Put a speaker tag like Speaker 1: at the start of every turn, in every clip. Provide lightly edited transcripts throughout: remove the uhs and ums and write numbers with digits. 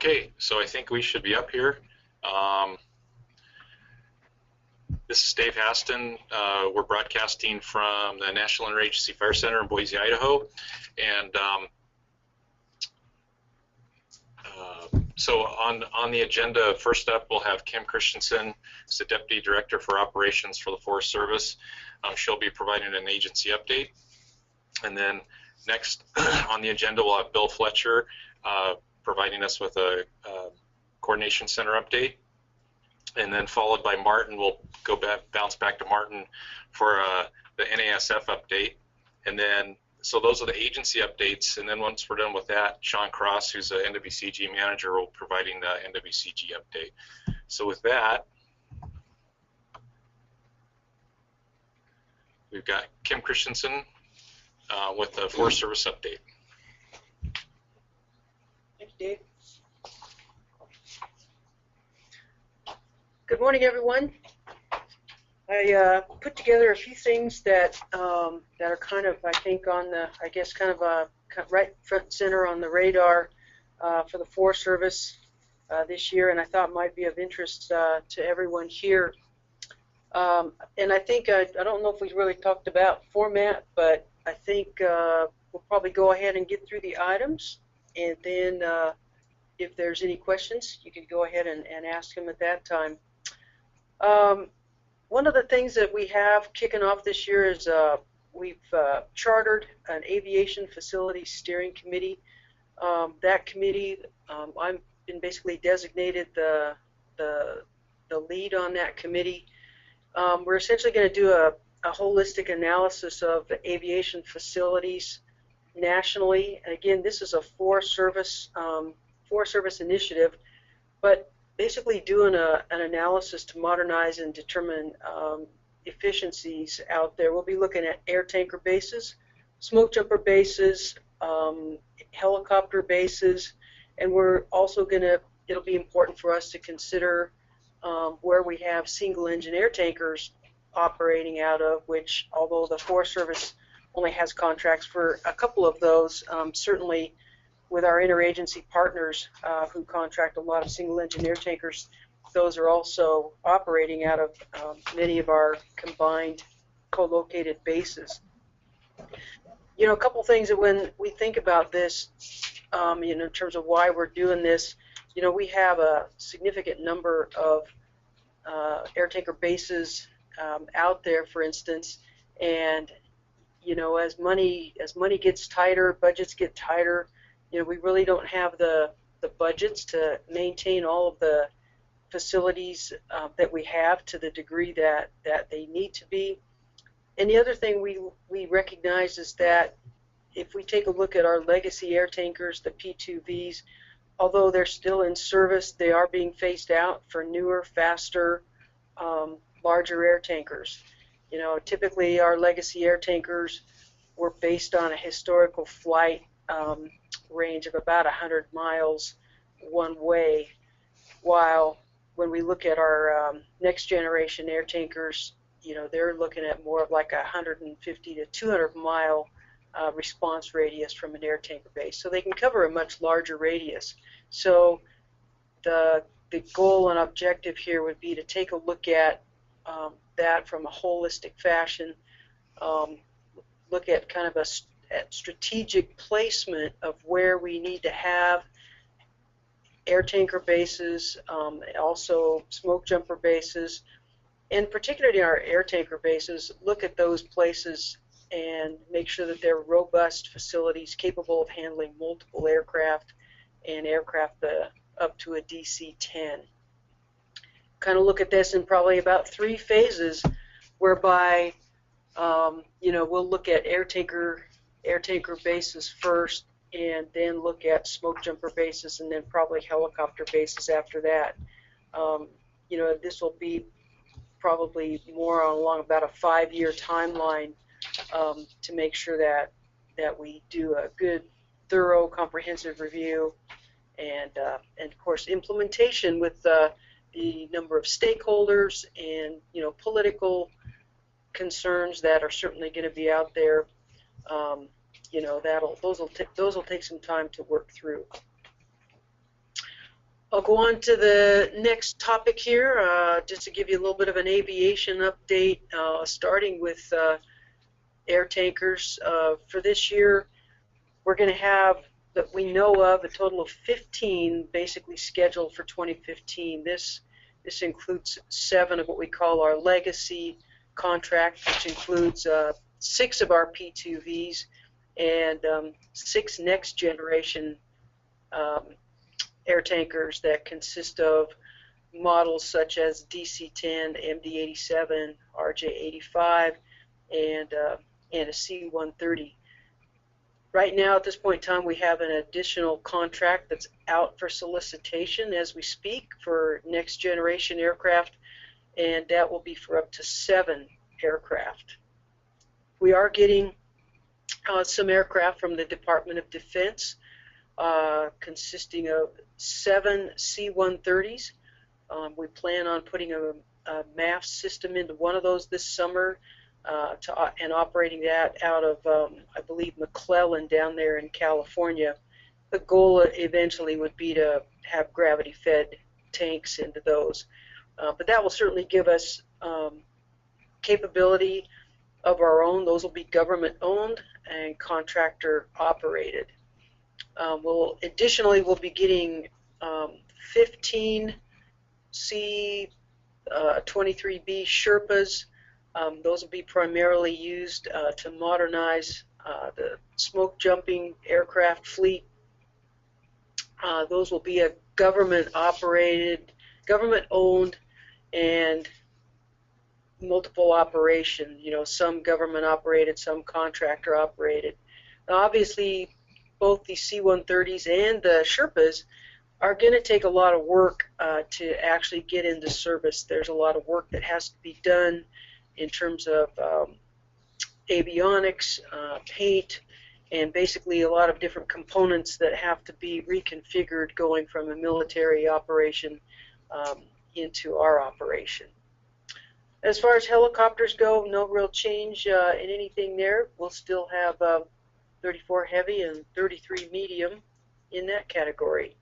Speaker 1: Okay, so I think we should be up here. This is Dave Haston. We're broadcasting from the National Interagency Fire Center in Boise, Idaho. And so on the agenda, first up, we'll have Kim Christiansen, who's the Deputy Director for Operations for the Forest Service. She'll be providing an agency update. And then next on the agenda, we'll have Bill Fletcher providing us with a coordination center update. And then followed by Martin. We'll go back, bounce back to Martin for the NASF update. And then, so those are the agency updates. And then once we're done with that, Sean Cross, who's the NWCG manager, will be providing the NWCG update. So with that, we've got Kim Christiansen with the Forest Service update.
Speaker 2: Thank you, Dave. Good morning, everyone. I put together a few things that that are kind of, I think, on the, I guess, kind of right front and center on the radar for the Forest Service this year, and I thought might be of interest to everyone here. And I think, I don't know if we really talked about format, but I think we'll probably go ahead and get through the items, and then if there's any questions, you can go ahead and ask them at that time. One of the things that we have kicking off this year is we've chartered an Aviation Facilities Steering Committee. That committee, I've been basically designated the lead on that committee. We're essentially going to do a holistic analysis of the aviation facilities nationally. And again, this is a Forest Service initiative, but basically doing an analysis to modernize and determine efficiencies out there. We'll be looking at air tanker bases, smoke jumper bases, helicopter bases, and we're also it'll be important for us to consider where we have single engine air tankers operating out of, which, although the Forest Service only has contracts for a couple of those, certainly with our interagency partners who contract a lot of single engine air tankers, those are also operating out of many of our combined co-located bases. You know, a couple things that when we think about this, you know, in terms of why we're doing this, you know, we have a significant number of air tanker bases out there, for instance, and you know, as money gets tighter, budgets get tighter, you know, we really don't have the budgets to maintain all of the facilities that we have to the degree that they need to be. And the other thing we recognize is that if we take a look at our legacy air tankers, the P2Vs, although they're still in service, they are being phased out for newer, faster, larger air tankers. You know, typically our legacy air tankers were based on a historical flight range of about 100 miles one way, while when we look at our next generation air tankers, you know, they're looking at more of like a 150 to 200 mile response radius from an air tanker base. So they can cover a much larger radius. So the goal and objective here would be to take a look at that from a holistic fashion, look at kind of a strategic placement of where we need to have air tanker bases, also smoke jumper bases, and particularly our air tanker bases, look at those places and make sure that they're robust facilities capable of handling multiple aircraft and aircraft up to a DC-10. Kind of look at this in probably about 3 phases, whereby you know, we'll look at air tanker bases first, and then look at smoke jumper bases, and then probably helicopter bases after that. You know, this will be probably more along about a 5-year timeline to make sure that we do a good, thorough, comprehensive review, and of course implementation with the number of stakeholders and, you know, political concerns that are certainly going to be out there. You know, those will take some time to work through. I'll go on to the next topic here, just to give you a little bit of an aviation update, starting with air tankers. For this year, we're going to have, that we know of, a total of 15 basically scheduled for 2015. This includes 7 of what we call our legacy contract, which includes 6 of our P2Vs and 6 next generation air tankers that consist of models such as DC-10, MD-87, RJ-85, and a C-130. Right now, at this point in time, we have an additional contract that's out for solicitation as we speak for next generation aircraft, and that will be for up to 7 aircraft. We are getting some aircraft from the Department of Defense, consisting of 7 C-130s. We plan on putting a MAF system into one of those this summer and operating that out of, I believe, McClellan down there in California. The goal eventually would be to have gravity-fed tanks into those. But that will certainly give us capability of our own. Those will be government-owned and contractor-operated. Additionally, we'll be getting 15 C-23B Sherpas. Those will be primarily used to modernize the smoke-jumping aircraft fleet. Those will be a government-operated, government-owned, and multiple operation. You know, some government-operated, some contractor-operated. Now, obviously, both the C-130s and the Sherpas are going to take a lot of work to actually get into service. There's a lot of work that has to be done in terms of avionics, paint, and basically a lot of different components that have to be reconfigured going from a military operation into our operation. As far as helicopters go, no real change in anything there. We'll still have 34 heavy and 33 medium in that category.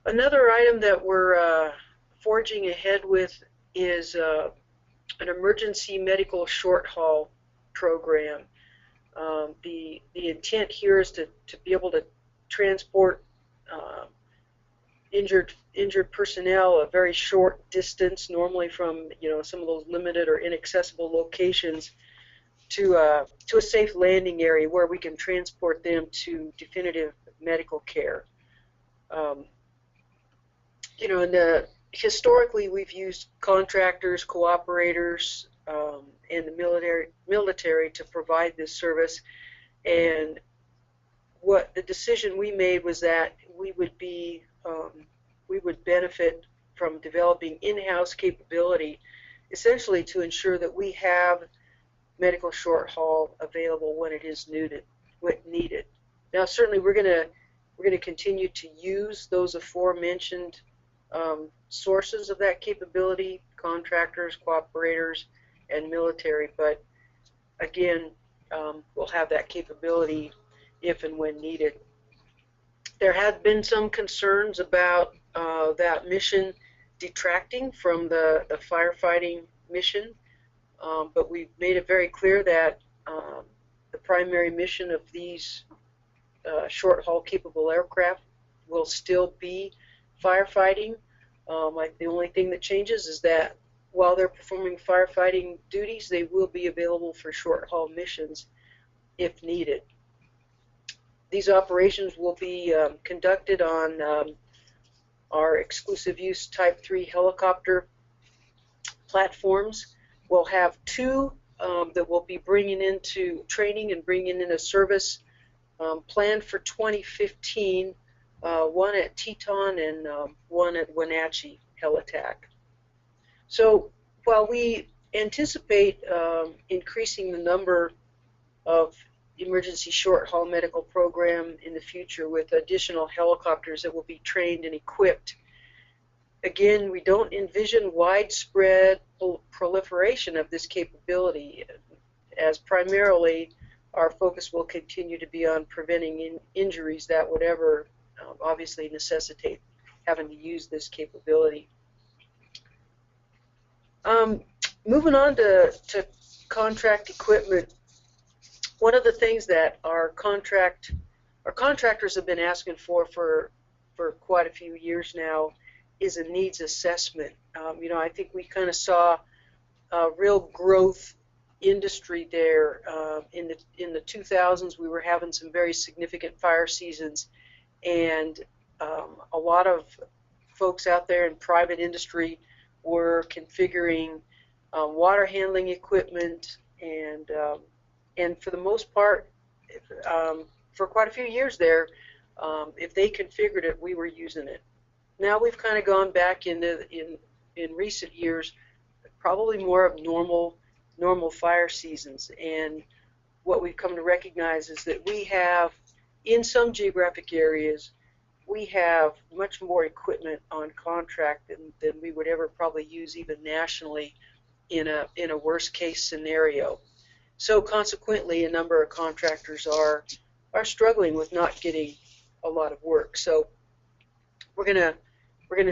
Speaker 2: Another item that we're forging ahead with is an emergency medical short haul program. The intent here is to be able to transport injured personnel a very short distance, normally from some of those limited or inaccessible locations, to a safe landing area where we can transport them to definitive medical care. Historically, we've used contractors, cooperators, and the military to provide this service. And what the decision we made was that we would benefit from developing in-house capability, essentially to ensure that we have medical short haul available when it is needed. Now, certainly, we're going to continue to use those aforementioned sources of that capability: contractors, cooperators, and military. But again, we'll have that capability if and when needed. There have been some concerns about that mission detracting from the firefighting mission, but we've made it very clear that the primary mission of these short-haul capable aircraft will still be firefighting. The only thing that changes is that while they're performing firefighting duties, they will be available for short-haul missions if needed. These operations will be conducted on our exclusive use Type 3 helicopter platforms. We'll have 2 that we'll be bringing into training and bringing into service planned for 2015, one at Teton and one at Wenatchee Helitack. So while we anticipate increasing the number of emergency short-haul medical program in the future with additional helicopters that will be trained and equipped, again, we don't envision widespread proliferation of this capability, as primarily our focus will continue to be on preventing injuries that would ever obviously necessitate having to use this capability. Moving on to contract equipment, one of the things that our contractors have been asking for quite a few years now is a needs assessment. I think we kind of saw a real growth industry there. In the 2000s, we were having some very significant fire seasons, and a lot of folks out there in private industry were configuring water handling equipment, and for the most part, for quite a few years there, if they configured it, we were using it. Now we've kind of gone back in recent years, probably more of normal fire seasons, and what we've come to recognize is that we have, in some geographic areas, we have much more equipment on contract than we would ever probably use even nationally in a worst case scenario. So consequently, a number of contractors are struggling with not getting a lot of work. So we're gonna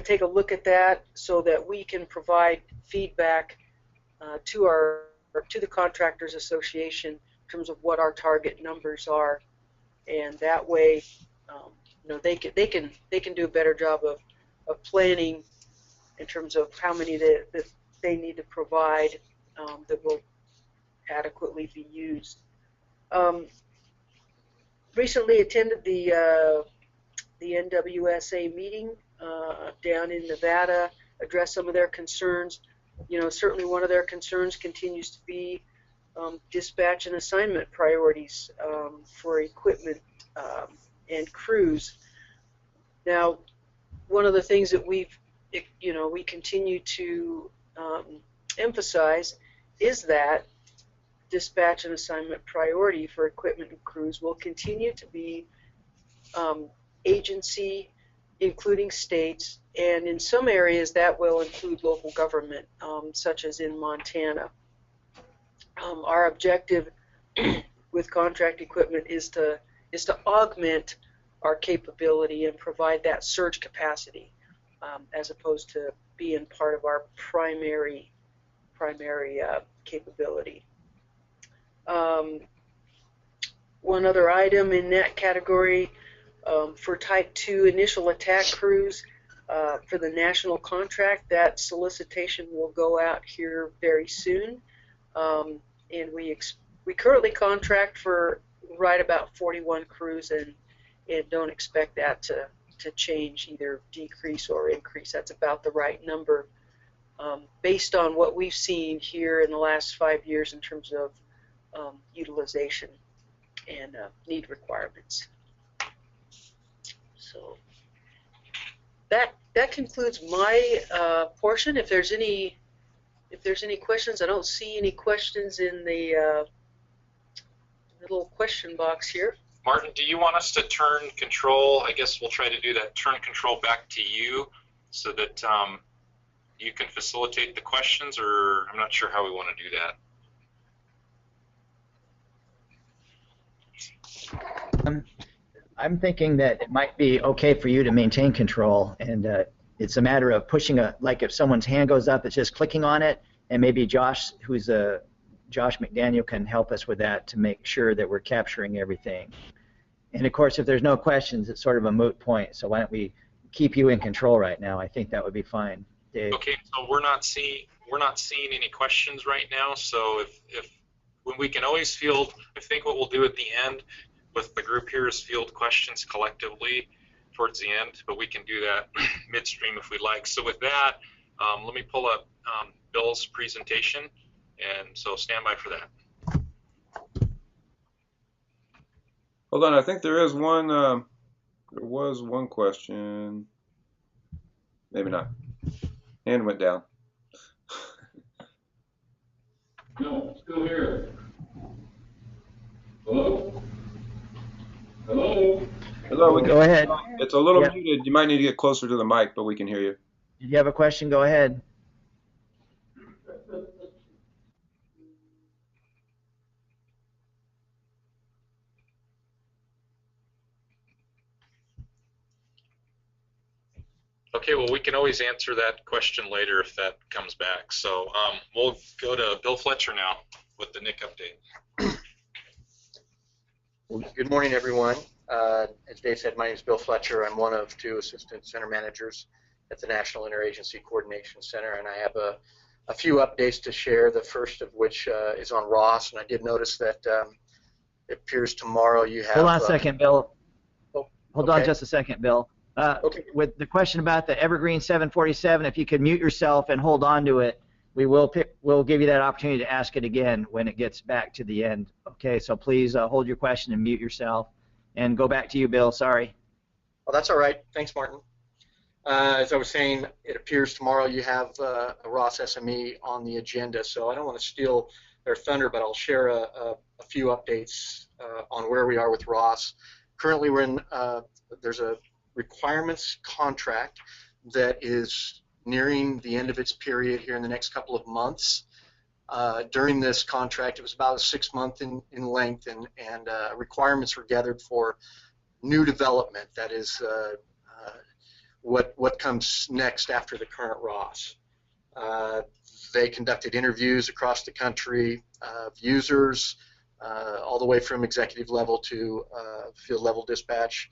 Speaker 2: take a look at that so that we can provide feedback to the Contractors Association in terms of what our target numbers are, and that way, they can do a better job of planning in terms of how many that they need to provide that will adequately be used. Recently attended the NWSA meeting down in Nevada, addressed some of their concerns. Certainly one of their concerns continues to be dispatch and assignment priorities for equipment and crews. Now, one of the things that we continue to emphasize is that dispatch and assignment priority for equipment and crews will continue to be agency, including states, and in some areas that will include local government, such as in Montana. Our objective with contract equipment is to augment our capability and provide that surge capacity, as opposed to being part of our primary capability. One other item in that category, for Type 2 initial attack crews, for the national contract, that solicitation will go out here very soon, and we currently contract for right about 41 crews, and don't expect that to change, either decrease or increase. That's about the right number, based on what we've seen here in the last 5 years in terms of utilization and need requirements. So that concludes my portion. If there's any questions, I don't see any questions in the little question box here.
Speaker 1: Martin, do you want us to turn control? I guess we'll try to do that. Turn control back to you so that you can facilitate the questions, or I'm not sure how we want to do that.
Speaker 3: I'm thinking that it might be okay for you to maintain control, and it's a matter of pushing like if someone's hand goes up, it's just clicking on it, and maybe Josh, Josh McDaniel, can help us with that to make sure that we're capturing everything. And of course, if there's no questions, it's sort of a moot point. So why don't we keep you in control right now? I think that would be fine, Dave.
Speaker 1: Okay, so we're not seeing any questions right now. So when we can always field, I think what we'll do at the end with the group here is field questions collectively towards the end, but we can do that midstream if we like. So with that, let me pull up Bill's presentation, and so stand by for that.
Speaker 4: Hold on, I think there is one. There was one question. Maybe not. Hand went down.
Speaker 5: No, still here. Hello? Hello?
Speaker 4: Hello.
Speaker 3: Go ahead.
Speaker 4: It's a little muted. You might need to get closer to the mic, but we can hear you.
Speaker 3: Did you have a question? Go ahead.
Speaker 1: Okay, well, we can always answer that question later if that comes back. So we'll go to Bill Fletcher now with the NICC update.
Speaker 6: Good morning, everyone. As Dave said, my name is Bill Fletcher. I'm one of 2 assistant center managers at the National Interagency Coordination Center, and I have a few updates to share, the first of which is on Ross, and I did notice that it appears tomorrow you have...
Speaker 3: Hold on a second, Bill. Hold on
Speaker 6: okay.
Speaker 3: just a second, Bill.
Speaker 6: Okay.
Speaker 3: With the question about the Evergreen 747, if you could mute yourself and hold on to it, we'll give you that opportunity to ask it again when it gets back to the end. Okay, so please hold your question and mute yourself. And go back to you, Bill. Sorry.
Speaker 6: Well, that's all right. Thanks, Martin. As I was saying, it appears tomorrow you have a Ross SME on the agenda, so I don't want to steal their thunder, but I'll share a few updates on where we are with Ross. Currently, we're in there's a requirements contract that is nearing the end of its period here in the next couple of months. During this contract, it was about 6 months in length, and requirements were gathered for new development. That is what comes next after the current Ross. They conducted interviews across the country of users, all the way from executive level to field level dispatch,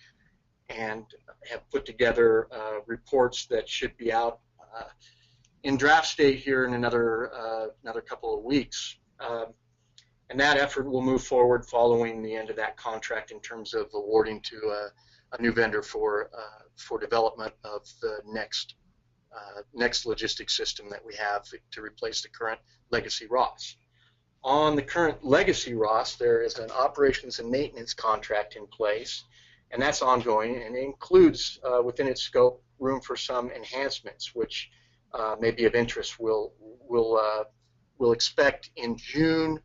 Speaker 6: and have put together reports that should be out in draft state here in another couple of weeks. And that effort will move forward following the end of that contract in terms of awarding to a new vendor for development of the next logistics system that we have to replace the current legacy Ross. On the current legacy Ross, there is an operations and maintenance contract in place, and that's ongoing, and it includes within its scope room for some enhancements, which may be of interest. We'll expect in June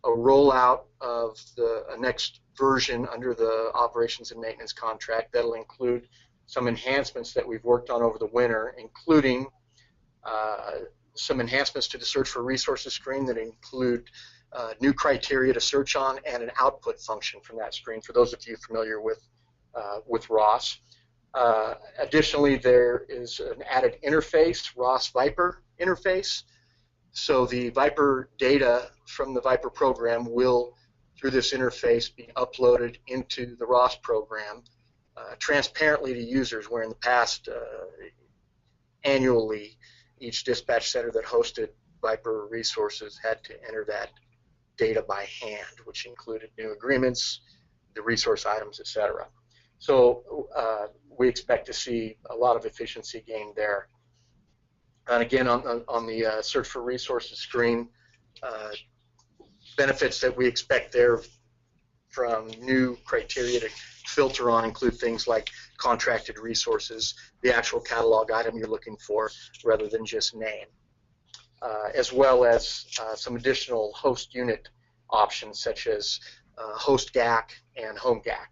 Speaker 6: a rollout of a next version under the operations and maintenance contract that'll include some enhancements that we've worked on over the winter, including some enhancements to the search for resources screen that include new criteria to search on and an output function from that screen for those of you familiar with Ross. Additionally, there is an added interface, Ross Viper interface. So the Viper data from the Viper program will, through this interface, be uploaded into the Ross program transparently to users, where in the past, annually, each dispatch center that hosted Viper resources had to enter that data by hand, which included new agreements, the resource items, etc. So we expect to see a lot of efficiency gain there. And again, on the search for resources screen, benefits that we expect there from new criteria to filter on include things like contracted resources, the actual catalog item you're looking for, rather than just name, as well as some additional host unit options such as host GAC and home GAC.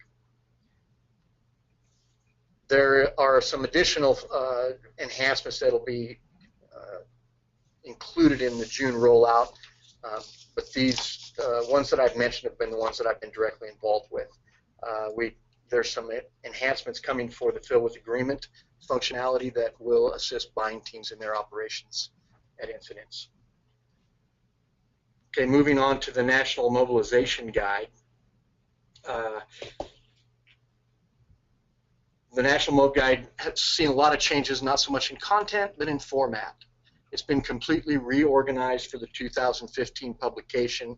Speaker 6: There are some additional enhancements that will be included in the June rollout, but these ones that I've mentioned have been the ones that I've been directly involved with. There's some enhancements coming for the fill with agreement functionality that will assist buying teams in their operations at incidents. Okay, moving on to the National Mobilization Guide. The National Mob Guide has seen a lot of changes, not so much in content, but in format. It's been completely reorganized for the 2015 publication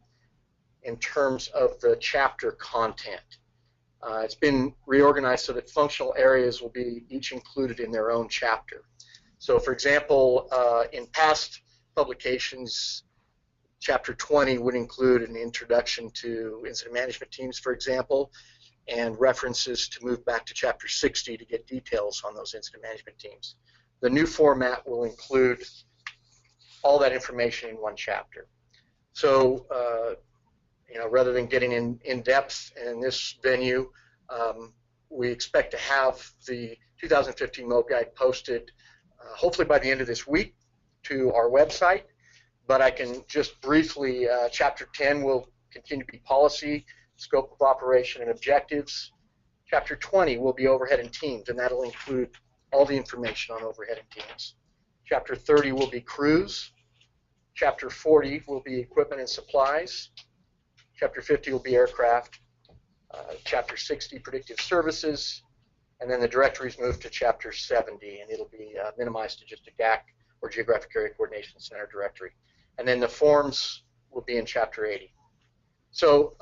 Speaker 6: in terms of the chapter content. It's been reorganized so that functional areas will be each included in their own chapter. So for example, in past publications, Chapter 20 would include an introduction to incident management teams, for example, and references to move back to Chapter 60 to get details on those incident management teams. The new format will include all that information in one chapter. So, rather than getting in depth in this venue, we expect to have the 2015 MOB Guide posted hopefully by the end of this week to our website. But I can just briefly, Chapter 10 will continue to be policy, scope of operation, and objectives. Chapter 20 will be overhead and teams, and that'll include all the information on overhead and teams. Chapter 30 will be crews. Chapter 40 will be equipment and supplies. Chapter 50 will be aircraft. Chapter 60, predictive services. And then the directories move to Chapter 70, and it'll be minimized to just a GAC, or Geographic Area Coordination Center directory. And then the forms will be in Chapter 80. So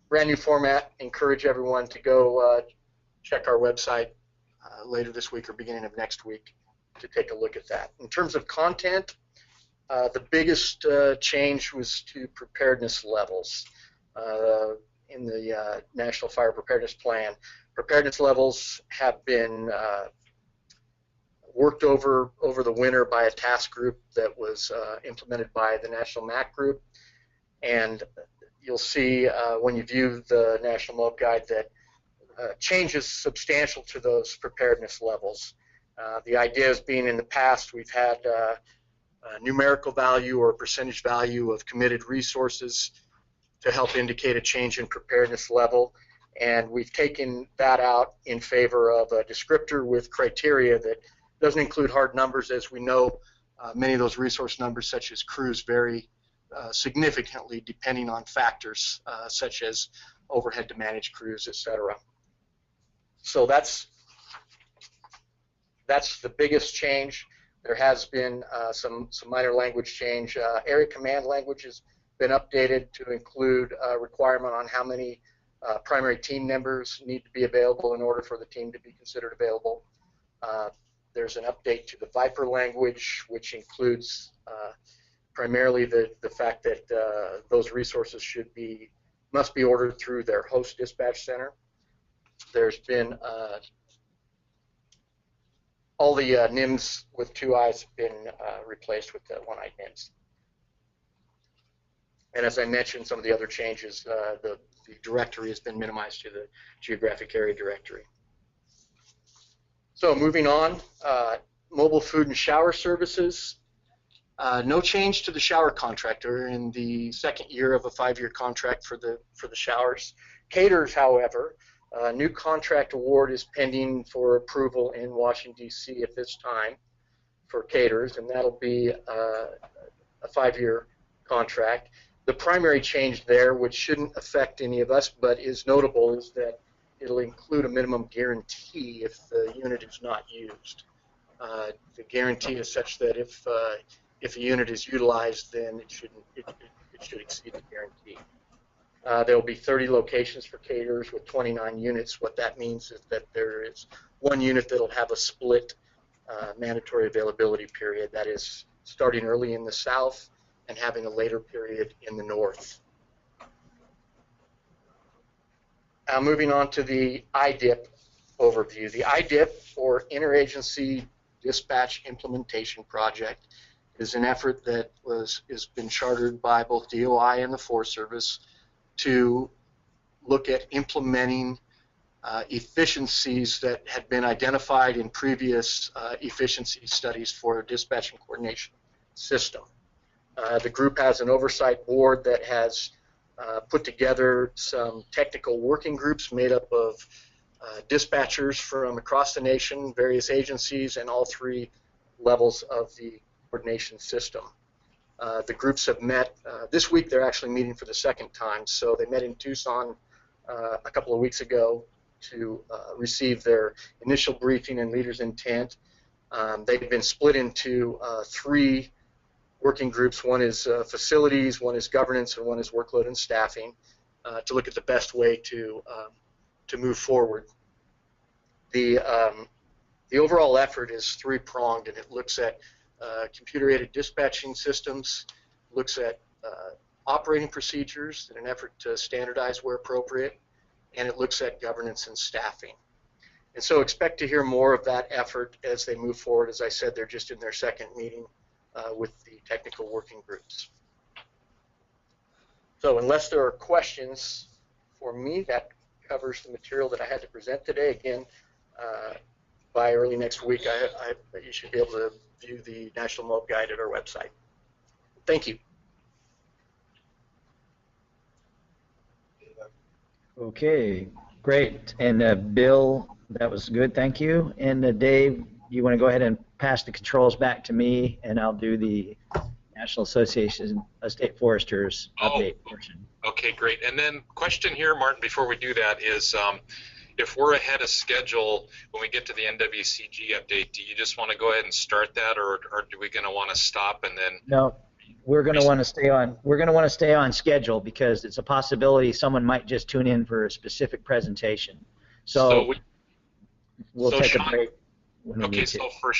Speaker 6: brand new format. Encourage everyone to go check our website later this week or beginning of next week to take a look at that. In terms of content, the biggest change was to preparedness levels in the National Fire Preparedness Plan. Preparedness levels have been worked over the winter by a task group that was implemented by the National MAC group, and you'll see when you view the National MOB Guide that changes substantial to those preparedness levels. The idea is being in the past we've had a numerical value or a percentage value of committed resources to help indicate a change in preparedness level, and we've taken that out in favor of a descriptor with criteria that doesn't include hard numbers. As we know, many of those resource numbers such as crews vary significantly depending on factors such as overhead to manage crews, etc. So that's the biggest change. There has been some minor language change. Area command language has been updated to include a requirement on how many primary team members need to be available in order for the team to be considered available. There's an update to the Viper language, which includes primarily the fact that those resources must be ordered through their host dispatch center. There's been all the NIMS with 2 eyes have been replaced with the 1-eyed NIMS. And as I mentioned, some of the other changes, the directory has been minimized to the geographic area directory. So moving on, mobile food and shower services. No change to the shower contract. We're in the second year of a 5-year contract for the showers. Caterers, however, a new contract award is pending for approval in Washington, D.C. at this time for caterers, and that'll be a 5-year contract. The primary change there, which shouldn't affect any of us but is notable, is that it'll include a minimum guarantee if the unit is not used. The guarantee is such that if a unit is utilized, then it should exceed the guarantee. There will be 30 locations for caterers with 29 units. What that means is that there is 1 unit that will have a split mandatory availability period, that is starting early in the south and having a later period in the north. Moving on to the IDEP overview. The IDEP, or Interagency Dispatch Implementation Project, is an effort that has been chartered by both DOI and the Forest Service to look at implementing efficiencies that had been identified in previous efficiency studies for a dispatch and coordination system. The group has an oversight board that has put together some technical working groups made up of dispatchers from across the nation, various agencies, and all 3 levels of the coordination system. The groups have met. This week they're actually meeting for the 2nd time. So they met in Tucson a couple of weeks ago to receive their initial briefing and leaders' intent. They've been split into 3 working groups. One is facilities, one is governance, and one is workload and staffing, to look at the best way to move forward. The overall effort is 3-pronged, and it looks at computer-aided dispatching systems, looks at operating procedures in an effort to standardize where appropriate, and it looks at governance and staffing. And so expect to hear more of that effort as they move forward. As I said, they're just in their 2nd meeting with the technical working groups. So unless there are questions for me, that covers the material that I had to present today. Again, by early next week, you should be able to view the National MOB Guide at our website. Thank you.
Speaker 3: Okay, great. And Bill That was good, thank you. And Dave, you want to go ahead and pass the controls back to me, and I'll do the National Association of State Foresters update portion.
Speaker 1: Okay, great. And then question here, Martin, before we do that is, if we're ahead of schedule when we get to the NWCG update, do you just want to go ahead and start that, or do we going to want to stop and then?
Speaker 3: No, we're going to want to stay on. We're going to want to stay on schedule because it's a possibility someone might just tune in for a specific presentation. So we'll take a break.
Speaker 1: Okay, so for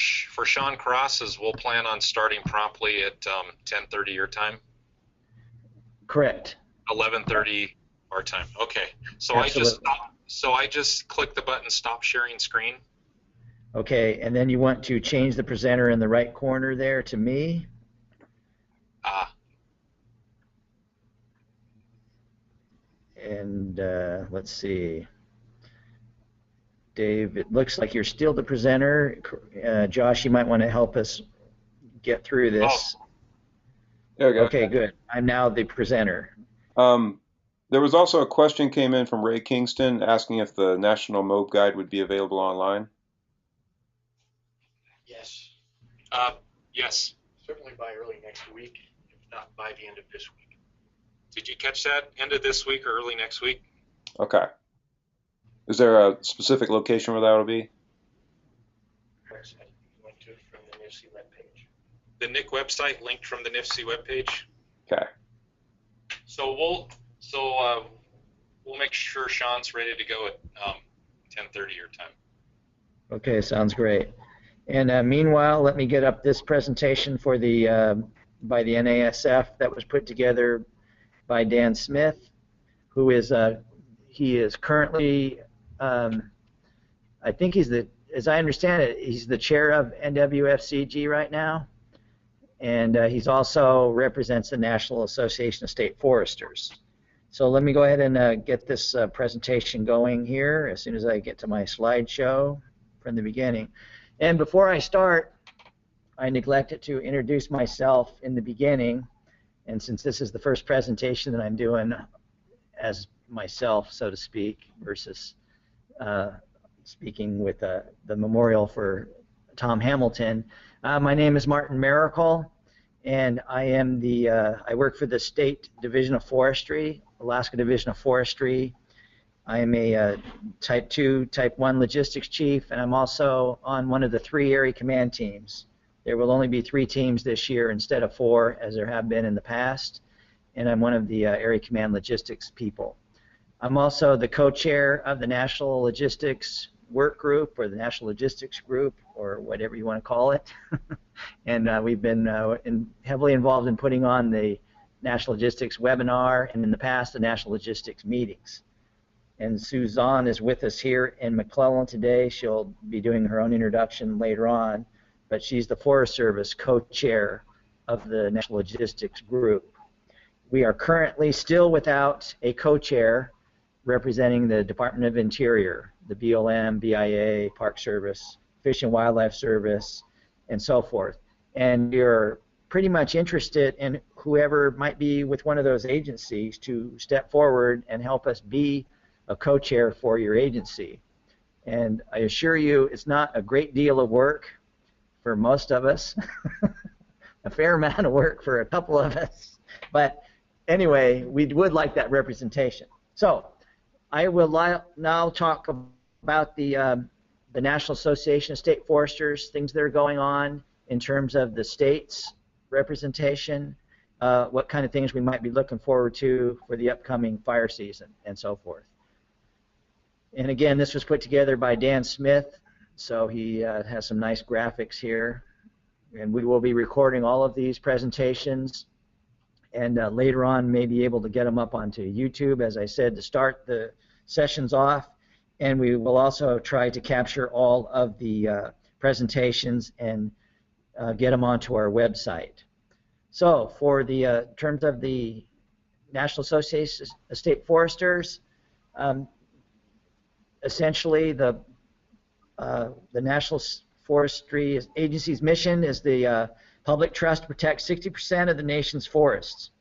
Speaker 1: Sean Crosses, we'll plan on starting promptly at 10:30 your time.
Speaker 3: Correct.
Speaker 1: 11:30 our time. Okay, so
Speaker 3: Absolutely.
Speaker 1: I just click the button stop sharing screen.
Speaker 3: Okay, and then you want to change the presenter in the right corner there to me. And let's see. Dave, it looks like you're still the presenter. Josh, you might want to help us get through this.
Speaker 4: Oh. There we go.
Speaker 3: Okay, good. I'm now the presenter.
Speaker 4: There was also a question came in from Ray Kingston asking if the National MOB Guide would be available online.
Speaker 6: Yes.
Speaker 1: Yes.
Speaker 6: Certainly by early next week, if not by the end of this week.
Speaker 1: Did you catch that? End of this week or early next week?
Speaker 4: Okay. Is there a specific location where that will be?
Speaker 6: Went to from the NICC webpage.
Speaker 1: The NICC website linked from the NICC webpage.
Speaker 4: Okay.
Speaker 1: So we'll make sure Sean's ready to go at 10:30 your time.
Speaker 3: Okay, sounds great. And meanwhile, let me get up this presentation for the by the NASF that was put together by Dan Smith, who is he is currently I think he's the, as I understand it, he's the chair of NWCG right now, and he's also represents the National Association of State Foresters. So let me go ahead and get this presentation going here as soon as I get to my slideshow from the beginning. And before I start, I neglected to introduce myself in the beginning, and since this is the first presentation that I'm doing as myself, so to speak, versus speaking with the memorial for Tom Hamilton, my name is Martin Maricle, and I am the I work for the State Division of Forestry, Alaska Division of Forestry. I am a Type 2, Type 1 logistics chief, and I'm also on one of the 3 area command teams. There will only be 3 teams this year instead of 4, as there have been in the past, and I'm one of the area command logistics people. I'm also the co-chair of the National Logistics Work Group, or the National Logistics Group, or whatever you want to call it. And we've been heavily involved in putting on the National Logistics webinar, and in the past, the National Logistics meetings. And Suzanne is with us here in McClellan today. She'll be doing her own introduction later on, but she's the Forest Service co-chair of the National Logistics Group. We are currently still without a co-chair representing the Department of Interior, the BLM, BIA, Park Service, Fish and Wildlife Service, and so forth. And you're pretty much interested in whoever might be with one of those agencies to step forward and help us be a co-chair for your agency. And I assure you, it's not a great deal of work for most of us, a fair amount of work for a couple of us. But anyway, we would like that representation. So I will now talk about the National Association of State Foresters, things that are going on in terms of the state's representation, what kind of things we might be looking forward to for the upcoming fire season, and so forth. And again, this was put together by Dan Smith, so he has some nice graphics here. And we will be recording all of these presentations, and later on may be able to get them up onto YouTube, as I said, to start the sessions off. And we will also try to capture all of the presentations and get them onto our website. So for the terms of the National Association of State Foresters, essentially the National Forestry Agency's mission is the public trust to protect 60% of the nation's forests.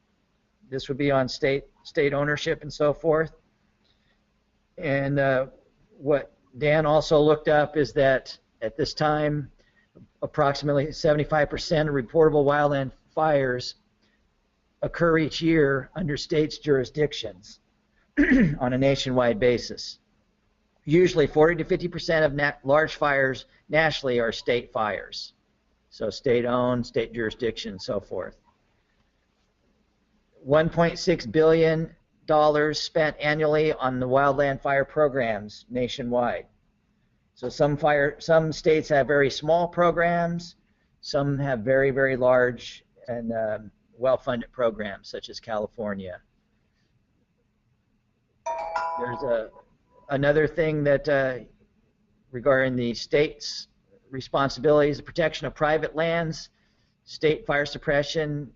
Speaker 3: This would be on state ownership and so forth. And what Dan also looked up is that at this time, approximately 75% of reportable wildland fires occur each year under states' jurisdictions on a nationwide basis. Usually 40 to 50% of large fires nationally are state fires. So state-owned, state jurisdiction, so forth. $1.6 billion spent annually on the wildland fire programs nationwide. So some states have very small programs, some have very, very large and well-funded programs, such as California. There's another thing that regarding the state's responsibilities, the protection of private lands. State fire suppression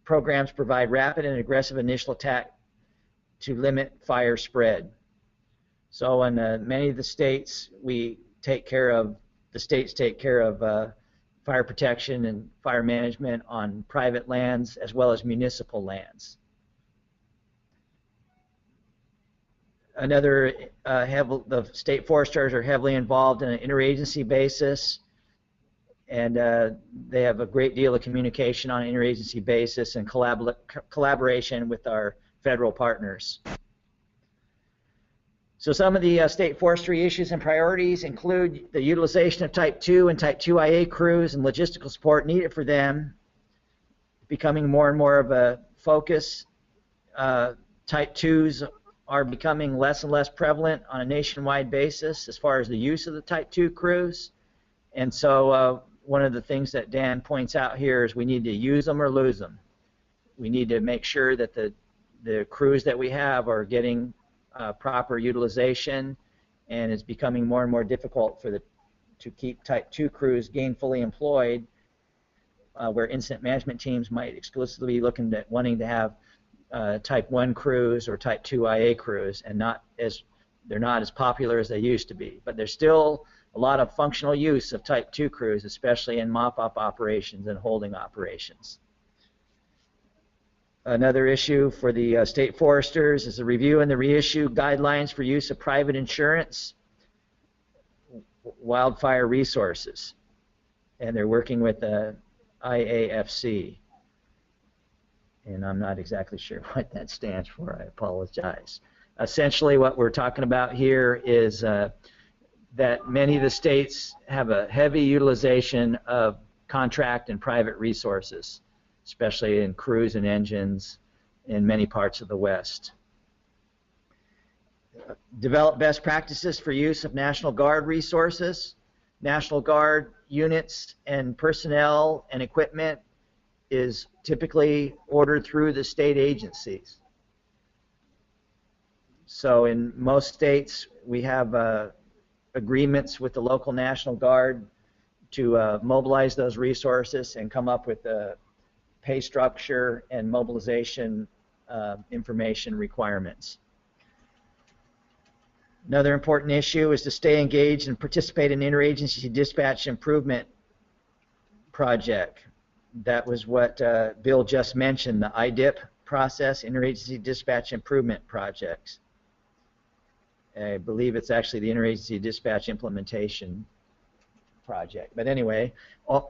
Speaker 3: programs provide rapid and aggressive initial attack to limit fire spread. So in many of the states, the states take care of fire protection and fire management on private lands as well as municipal lands. The state foresters are heavily involved in an interagency basis, and they have a great deal of communication on an interagency basis and collaboration with our federal partners. So some of the state forestry issues and priorities include the utilization of Type 2 and Type 2IA crews and logistical support needed for them, becoming more and more of a focus. Type 2s are becoming less and less prevalent on a nationwide basis as far as the use of the Type 2 crews. And so one of the things that Dan points out here is we need to use them or lose them. We need to make sure that the crews that we have are getting proper utilization, and it's becoming more and more difficult to keep Type 2 crews gainfully employed, where incident management teams might exclusively be wanting to have Type 1 crews or Type 2 IA crews, and they're not as popular as they used to be. But there's still a lot of functional use of Type 2 crews, especially in mop-up operations and holding operations. Another issue for the state foresters is the review and the reissue guidelines for use of private insurance wildfire resources, and they're working with the IAFC. And I'm not exactly sure what that stands for. I apologize. Essentially, what we're talking about here is that many of the states have a heavy utilization of contract and private resources, especially in crews and engines in many parts of the West. Develop best practices for use of National Guard resources. National Guard units and personnel and equipment is typically ordered through the state agencies. So in most states, we have agreements with the local National Guard to mobilize those resources and come up with a pay structure and mobilization information requirements. Another important issue is to stay engaged and participate in interagency dispatch improvement project. That was what Bill just mentioned, the IDEP process, Interagency Dispatch Improvement Projects. I believe it's actually the Interagency Dispatch Implementation Project. But anyway,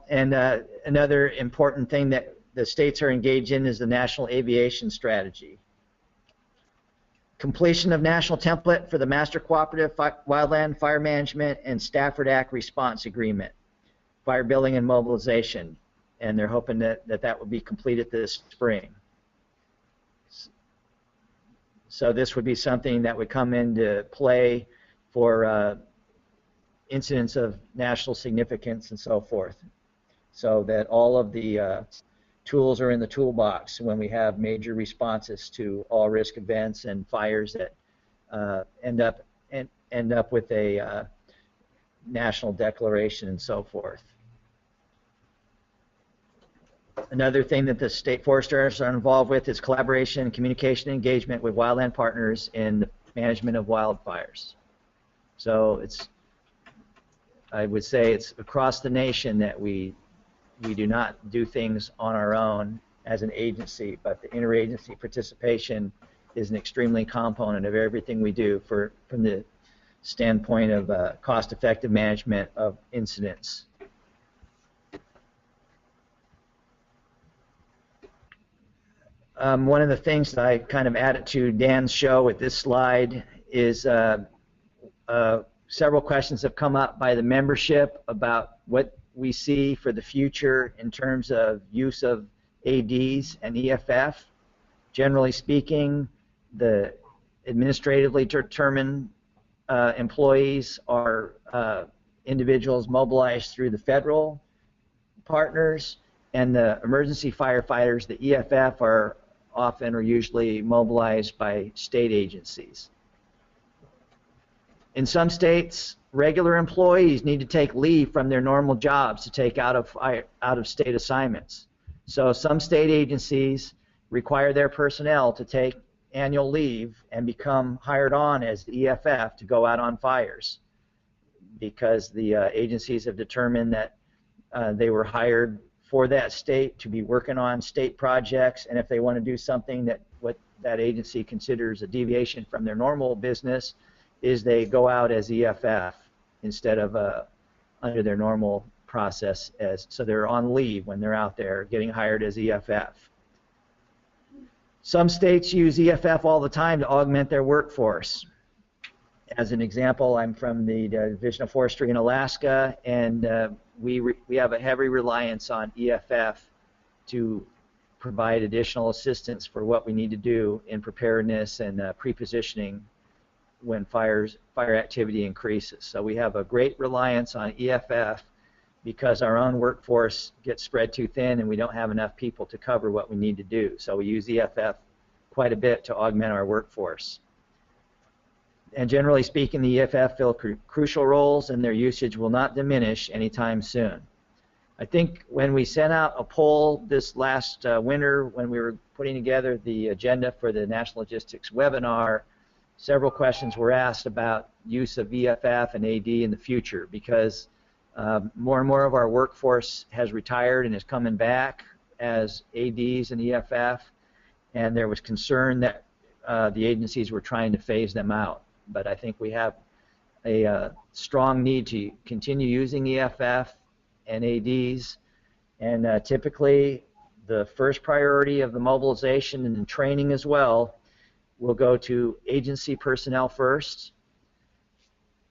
Speaker 3: another important thing that the states are engaged in is the National Aviation Strategy. Completion of national template for the Master Cooperative Wildland Fire Management and Stafford Act Response Agreement, Fire Billing and Mobilization. And they're hoping that that will be completed this spring. So this would be something that would come into play for incidents of national significance and so forth, so that all of the tools are in the toolbox when we have major responses to all risk events and fires that end up with a national declaration and so forth. Another thing that the state foresters are involved with is collaboration, communication, and engagement with wildland partners in the management of wildfires. So I would say it's across the nation that we do not do things on our own as an agency, but the interagency participation is an extremely component of everything we do, from the standpoint of cost-effective management of incidents. One of the things that I kind of added to Dan's show with this slide is several questions have come up by the membership about what we see for the future in terms of use of ADs and EFF. Generally speaking, the administratively determined employees are individuals mobilized through the federal partners, and the emergency firefighters, the EFF, are often or usually mobilized by state agencies. In some states, regular employees need to take leave from their normal jobs to take out of state assignments. So some state agencies require their personnel to take annual leave and become hired on as the EFF to go out on fires, because the agencies have determined that they were hired for that state to be working on state projects, and if they want to do something that what that agency considers a deviation from their normal business, is they go out as EFF instead of under their normal process, so they're on leave when they're out there getting hired as EFF. Some states use EFF all the time to augment their workforce. As an example, I'm from the Division of Forestry in Alaska, and we have a heavy reliance on EFF to provide additional assistance for what we need to do in preparedness and pre-positioning when fire activity increases. So we have a great reliance on EFF because our own workforce gets spread too thin and we don't have enough people to cover what we need to do. So we use EFF quite a bit to augment our workforce. And generally speaking, the EFF fill crucial roles, and their usage will not diminish anytime soon. I think when we sent out a poll this last winter, when we were putting together the agenda for the National Logistics webinar, several questions were asked about use of EFF and AD in the future, because more and more of our workforce has retired and is coming back as ADs and EFF, and there was concern that the agencies were trying to phase them out. But I think we have a strong need to continue using EFF and ADs, and typically the first priority of the mobilization and training as well will go to agency personnel first,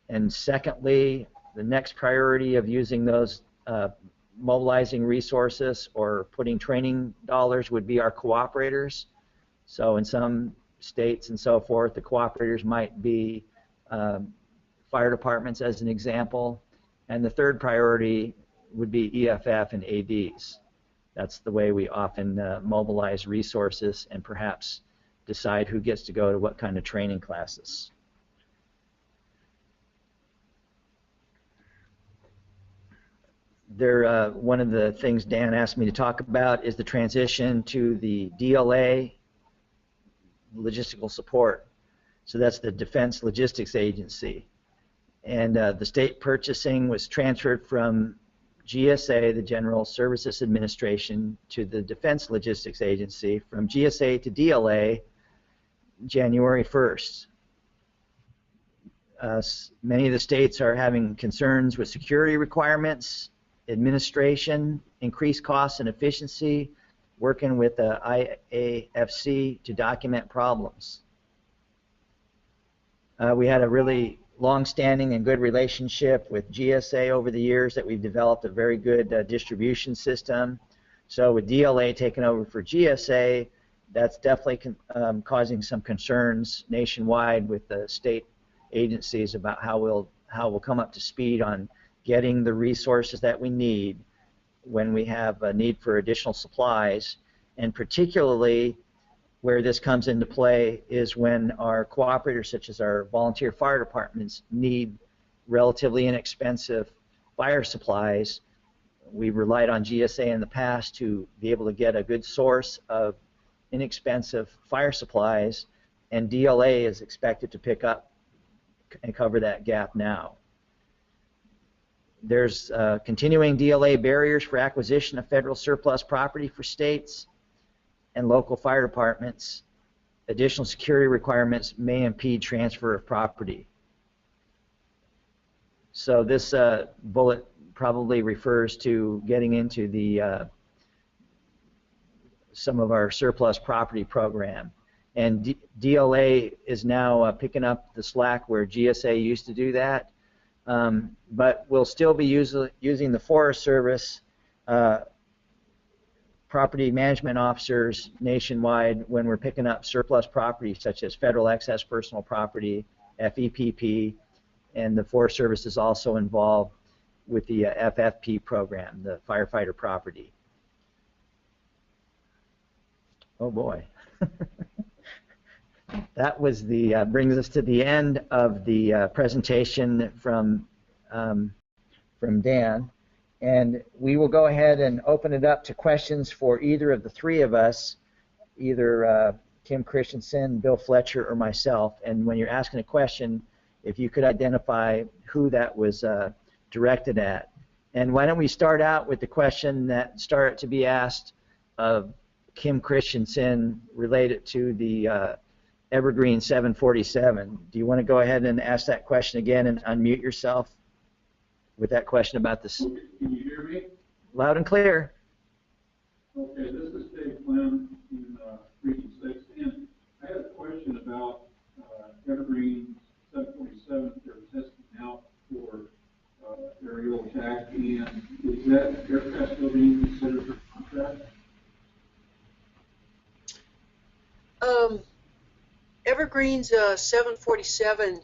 Speaker 3: and secondly, the next priority of using those mobilizing resources or putting training dollars would be our cooperators. So in some states and so forth, the cooperators might be fire departments as an example, and the third priority would be EFF and ADs. That's the way we often mobilize resources and perhaps decide who gets to go to what kind of training classes. One of the things Dan asked me to talk about is the transition to the DLA, logistical support. So that's the Defense Logistics Agency. And the state purchasing was transferred from GSA, the General Services Administration, to the Defense Logistics Agency, from GSA to DLA January 1st. Many of the states are having concerns with security requirements, administration, increased costs and efficiency, working with the IAFC to document problems. We had a really long-standing and good relationship with GSA over the years that we've developed a very good distribution system. So with DLA taking over for GSA, that's definitely causing some concerns nationwide with the state agencies about how we'll come up to speed on getting the resources that we need when we have a need for additional supplies, and particularly where this comes into play is when our cooperators, such as our volunteer fire departments, need relatively inexpensive fire supplies. We've relied on GSA in the past to be able to get a good source of inexpensive fire supplies, and DLA is expected to pick up and cover that gap now. There's continuing DLA barriers for acquisition of federal surplus property for states and local fire departments. Additional security requirements may impede transfer of property. So this bullet probably refers to getting into the some of our surplus property program. And DLA is now picking up the slack where GSA used to do that. But we'll still be using the Forest Service property management officers nationwide when we're picking up surplus property such as federal excess personal property, FEPP, and the Forest Service is also involved with the FFP program, the firefighter property. Oh boy. That was the brings us to the end of the presentation from Dan, and we will go ahead and open it up to questions for either of the three of us, either Kim Christiansen, Bill Fletcher, or myself. And when you're asking a question, if you could identify who that was directed at. And why don't we start out with the question that started to be asked of Kim Christiansen related to the Evergreen 747. Do you want to go ahead and ask that question again and unmute yourself with that question about this?
Speaker 5: Okay, can you hear me?
Speaker 3: Loud and clear.
Speaker 5: Okay, this is Dave Flynn in Region 6, and I had a question about Evergreen 747. They're testing out for aerial attack, and is that aircraft still being considered for contract?
Speaker 2: Evergreen's 747,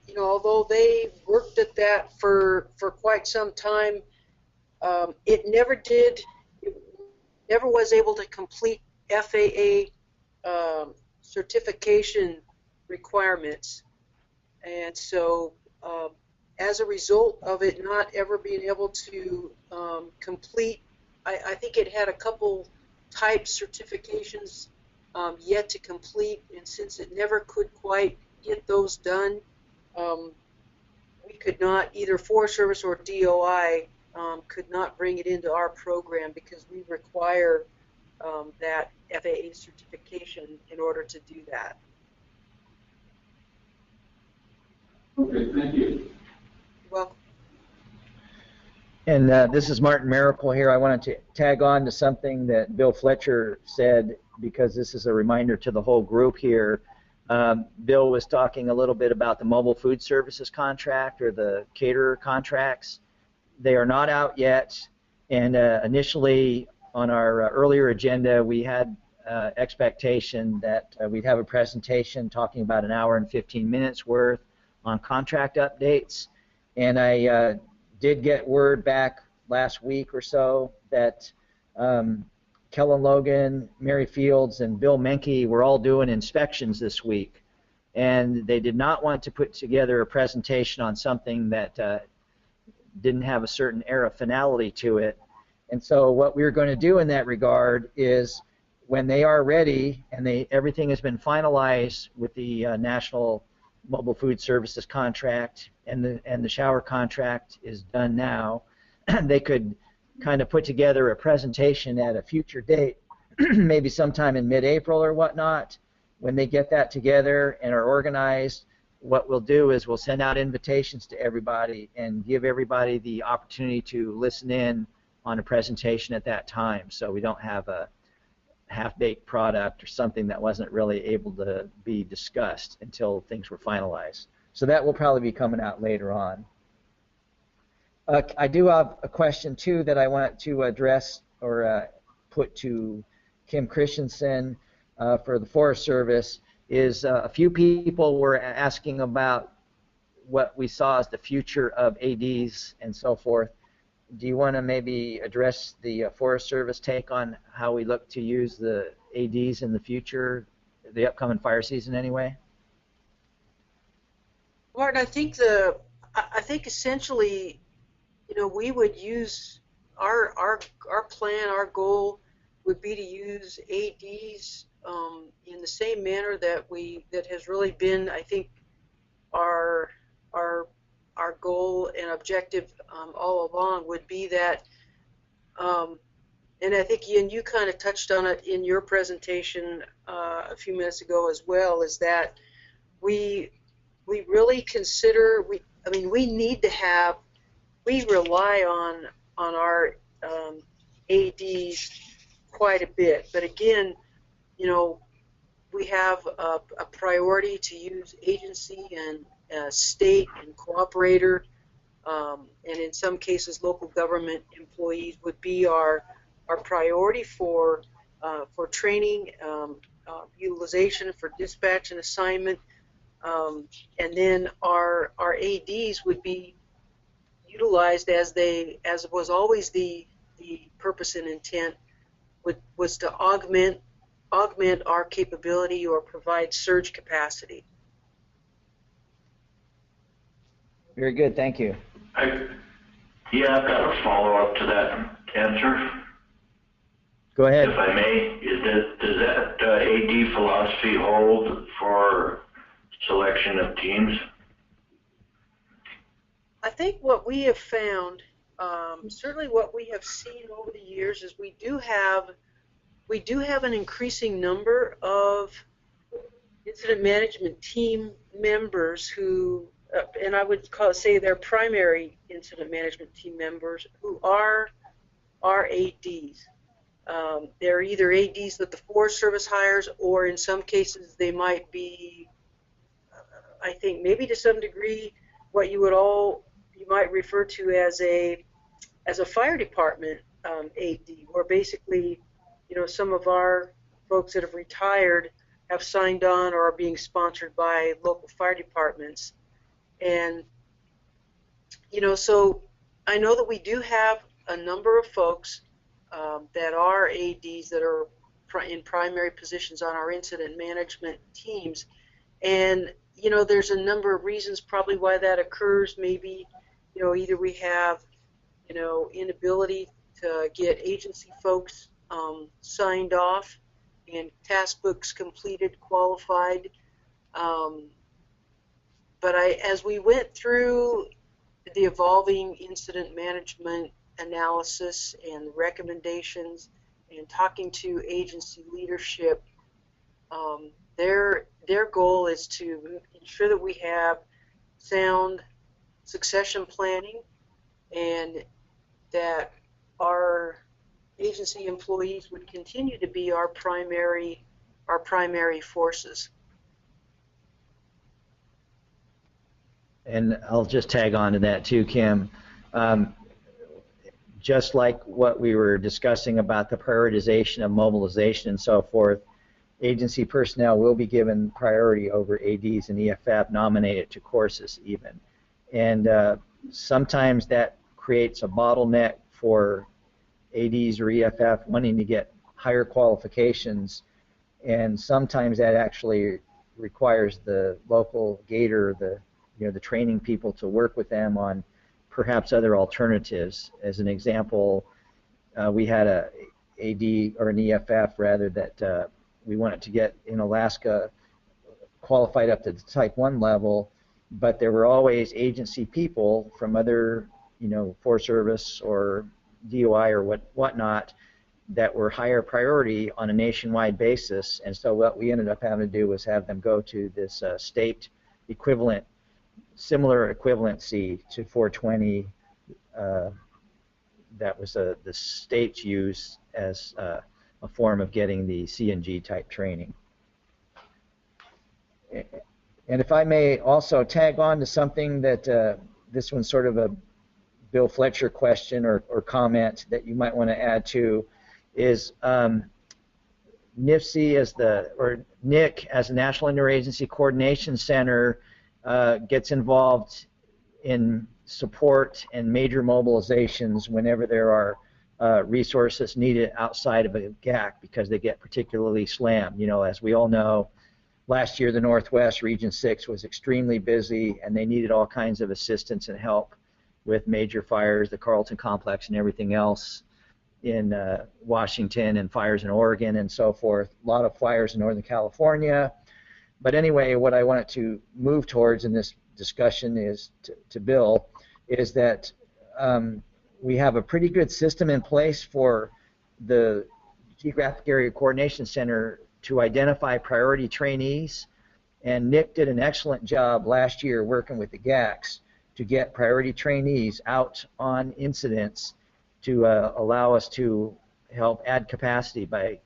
Speaker 2: you know, although they worked at that for quite some time, it never was able to complete FAA certification requirements. And so as a result of it not ever being able to complete, I think it had a couple type certifications yet to complete, and since it never could quite get those done, we could not, either Forest Service or DOI could not bring it into our program because we require that FAA certification in order to do that.
Speaker 5: Okay, thank you.
Speaker 2: You're welcome.
Speaker 3: And this is Martin Maricle here. I wanted to tag on to something that Bill Fletcher said because this is a reminder to the whole group here. Bill was talking a little bit about the mobile food services contract or the caterer contracts. They are not out yet, and initially on our earlier agenda we had expectation that we'd have a presentation talking about an hour and 15 minutes worth on contract updates, and I did get word back last week or so that Kellen Logan, Mary Fields, and Bill Menke were all doing inspections this week, and they did not want to put together a presentation on something that didn't have a certain air of finality to it. And so what we're going to do in that regard is when they are ready and everything has been finalized with the National Mobile Food Services contract and the shower contract is done now, they could kind of put together a presentation at a future date, maybe sometime in mid-April or whatnot. When they get that together and are organized, what we'll do is we'll send out invitations to everybody and give everybody the opportunity to listen in on a presentation at that time, so we don't have a half-baked product or something that wasn't really able to be discussed until things were finalized. So that will probably be coming out later on. I do have a question too that I want to address or put to Kim Christiansen for the Forest Service. Is a few people were asking about what we saw as the future of ADs and so forth. Do you want to maybe address the Forest Service take on how we look to use the ADs in the future, the upcoming fire season anyway?
Speaker 2: Martin, I think essentially, you know, we would use our plan, our goal would be to use ADs in the same manner that has really been, I think, our goal and objective all along would be that, and I think Ian, you kind of touched on it in your presentation a few minutes ago as well, is that we really consider, I mean, we need to have, we rely on our ADs quite a bit. But again, you know, we have a priority to use agency and state and cooperator, and in some cases local government employees would be our priority for training, utilization, for dispatch and assignment, and then our ADs would be utilized as was always the purpose and intent, was to augment our capability or provide surge capacity.
Speaker 3: Very good, thank you.
Speaker 7: I've got a follow-up to that answer.
Speaker 3: Go ahead.
Speaker 7: If I may, does that AD philosophy hold for selection of teams?
Speaker 2: I think what we have found, certainly what we have seen over the years, is we do have an increasing number of incident management team members who, and I would say they're primary incident management team members, who are ADs. They're either ADs that the Forest Service hires, or in some cases they might be, I think maybe to some degree, what you might refer to as a fire department AD, where basically, you know, some of our folks that have retired have signed on or are being sponsored by local fire departments. And, you know, so I know that we do have a number of folks that are ADs that are in primary positions on our incident management teams. And, you know, there's a number of reasons probably why that occurs. Maybe, you know, either we have, you know, inability to get agency folks signed off and task books completed, qualified. But as we went through the evolving incident management analysis and recommendations and talking to agency leadership, their goal is to ensure that we have sound succession planning and that our agency employees would continue to be our primary forces.
Speaker 3: And I'll just tag on to that too, Kim. Just like what we were discussing about the prioritization of mobilization and so forth, agency personnel will be given priority over ADs and EFF, nominated to courses even. And sometimes that creates a bottleneck for ADs or EFF wanting to get higher qualifications, and sometimes that actually requires the local gator, the training people, to work with them on perhaps other alternatives. As an example, we had a AD or an EFF rather that we wanted to get in Alaska qualified up to the Type 1 level, but there were always agency people from other, you know, Forest Service or DOI or whatnot that were higher priority on a nationwide basis. And so what we ended up having to do was have them go to this state equivalent, similar equivalency to 420 that was the state's use as a form of getting the CNG type training. And if I may also tag on to something that this one's sort of a Bill Fletcher question or comment that you might want to add to, is NICC or NICC as the National Interagency Coordination Center gets involved in support and major mobilizations whenever there are resources needed outside of a GAC because they get particularly slammed. You know, as we all know, last year the Northwest Region 6 was extremely busy and they needed all kinds of assistance and help with major fires, the Carlton Complex and everything else in Washington, and fires in Oregon and so forth. A lot of fires in Northern California. But anyway, what I wanted to move towards in this discussion is to Bill, is that we have a pretty good system in place for the Geographic Area Coordination Center to identify priority trainees, and Nick did an excellent job last year working with the GACs to get priority trainees out on incidents to allow us to help add capacity by,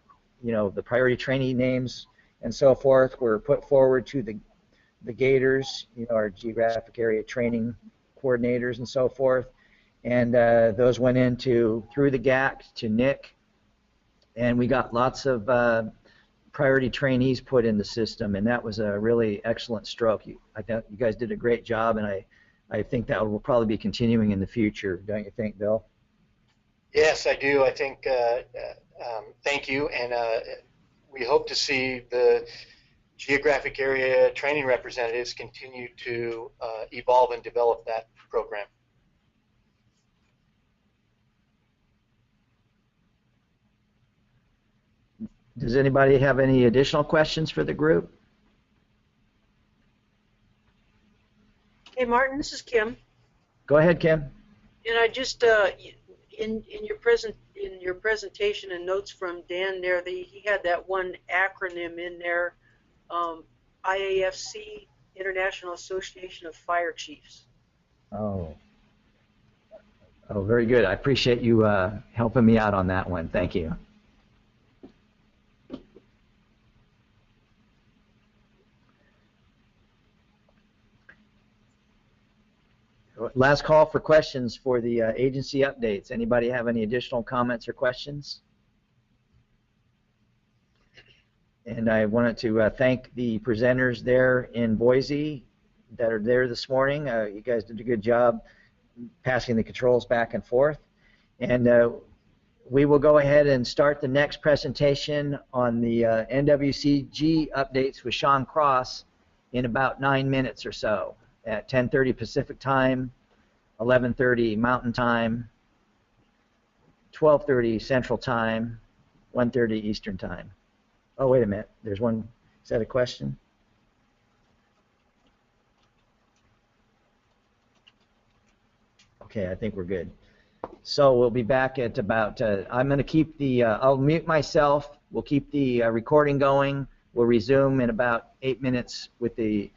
Speaker 3: the priority trainee names and so forth were put forward to the gators, our geographic area training coordinators and so forth, and those went into through the GAC to NICC, and we got lots of priority trainees put in the system, and that was a really excellent stroke. I thought you guys did a great job, and I think that will probably be continuing in the future, don't you think, Bill?
Speaker 6: Yes, I do. I think, thank you, and we hope to see the geographic area training representatives continue to evolve and develop that program.
Speaker 3: Does anybody have any additional questions for the group?
Speaker 2: Hey, Martin, this is Kim.
Speaker 3: Go ahead, Kim.
Speaker 2: And I just in your presentation and notes from Dan there, he had that one acronym in there, IAFC, International Association of Fire Chiefs.
Speaker 3: Oh, very good. I appreciate you helping me out on that one. Thank you. Last call for questions for the agency updates. Anybody have any additional comments or questions? And I wanted to thank the presenters there in Boise that are there this morning. You guys did a good job passing the controls back and forth. And we will go ahead and start the next presentation on the NWCG updates with Sean Cross in about 9 minutes or so at 10:30 Pacific Time, 11:30 Mountain Time, 12:30 Central Time, 1:30 Eastern Time. Oh, wait a minute. There's one. Is that a question? Okay, I think we're good. So we'll be back at about, I'm going to keep the, I'll mute myself. We'll keep the recording going. We'll resume in about 8 minutes with the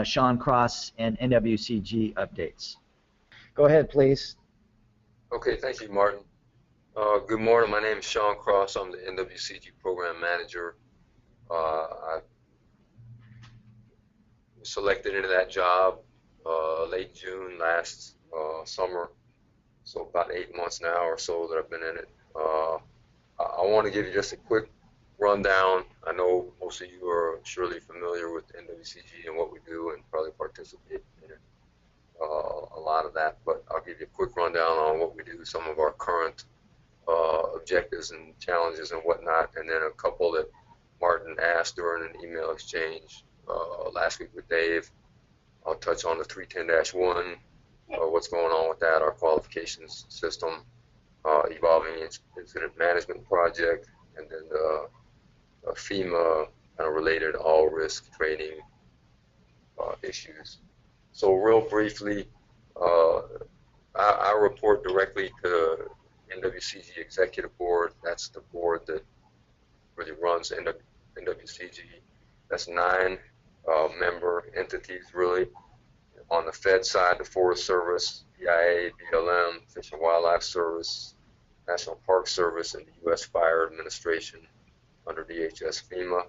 Speaker 3: Sean Cross and NWCG updates. Go ahead, please.
Speaker 8: Okay, thank you, Martin. Good morning. My name is Sean Cross. I'm the NWCG Program Manager. I was selected into that job late June last summer, so about 8 months now or so that I've been in it. I want to give you just a quick rundown. I know most of you are surely familiar with NWCG and what we do and probably participate in it, a lot of that, but I'll give you a quick rundown on what we do, some of our current objectives and challenges and whatnot, and then a couple that Martin asked during an email exchange last week with Dave. I'll touch on the 310-1, what's going on with that, our qualifications system, evolving incident management project, and then the FEMA kind of related all risk training issues. So real briefly, I report directly to NWCG Executive Board. That's the board that really runs NWCG. That's 9 member entities really. On the Fed side, the Forest Service, EIA, BLM, Fish and Wildlife Service, National Park Service, and the U.S. Fire Administration under DHS FEMA.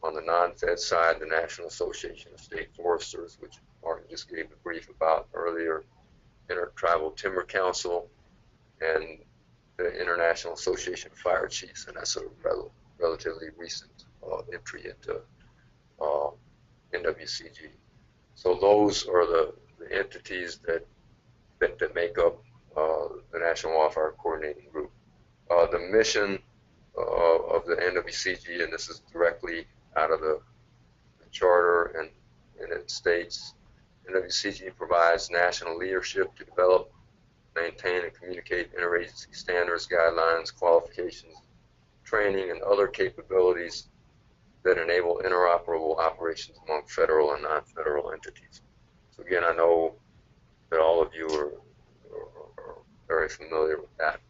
Speaker 8: On the non-Fed side, the National Association of State Foresters, which Martin just gave a brief about earlier, Intertribal Timber Council, and the International Association of Fire Chiefs, and that's a relatively recent entry into NWCG. So those are the entities that make up the National Wildfire Coordinating Group. The mission of the NWCG, and this is directly out of the charter, and it states, NWCG provides national leadership to develop, maintain, and communicate interagency standards, guidelines, qualifications, training, and other capabilities that enable interoperable operations among federal and non-federal entities. So again, I know that all of you are very familiar with that.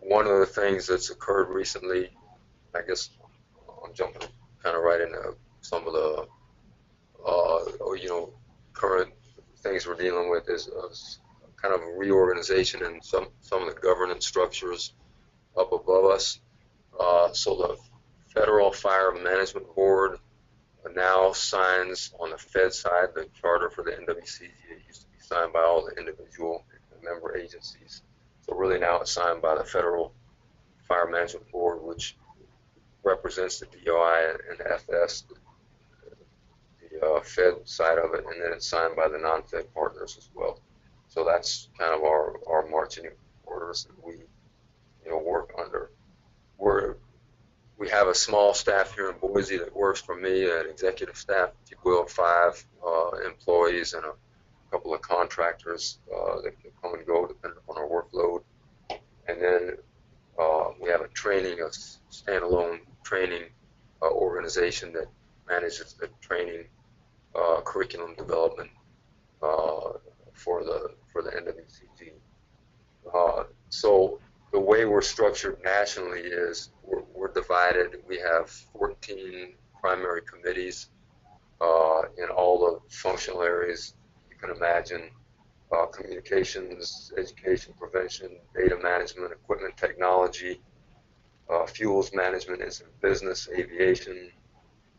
Speaker 8: One of the things that's occurred recently, I guess I'm jumping kind of right into some of the or, current things we're dealing with is kind of a reorganization in some of the governance structures up above us. So the Federal Fire Management Board now signs on the Fed side the charter for the NWCG. It used to be signed by all the individual member agencies. So really now it's signed by the Federal Fire Management Board, which represents the DOI and the FS, the Fed side of it, and then it's signed by the non-Fed partners as well. So that's kind of our marching orders that we work under. We have a small staff here in Boise that works for me, an executive staff, if you will, 5 employees and a couple of contractors that can come and go depending upon our workload. And then we have a standalone training organization that manages the training curriculum development for the NWCG. So the way we're structured nationally is we're divided. We have 14 primary committees in all the functional areas you can imagine: communications, education, prevention, data management, equipment technology, fuels management, incident business, aviation,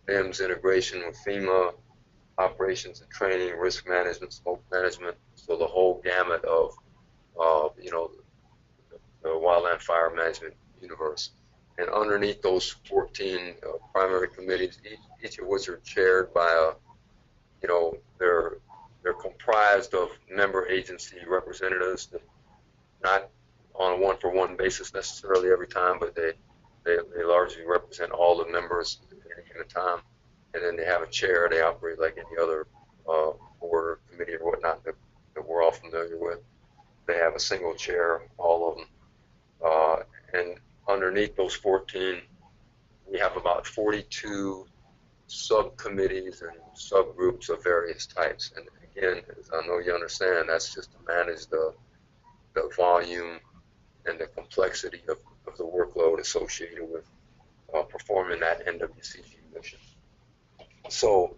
Speaker 8: NIMS integration with FEMA, operations and training, risk management, smoke management. So the whole gamut of the wildland fire management universe. And underneath those 14 primary committees, each of which are chaired by they're comprised of member agency representatives that not on a one-for-one basis necessarily every time, but they largely represent all the members at any given time. And then they have a chair. They operate like any other board or committee or whatnot that we're all familiar with. They have a single chair, all of them. And underneath those 14, we have about 42 subcommittees and subgroups of various types. And again, as I know you understand, that's just to manage the volume and the complexity of the workload associated with performing that NWCG mission. So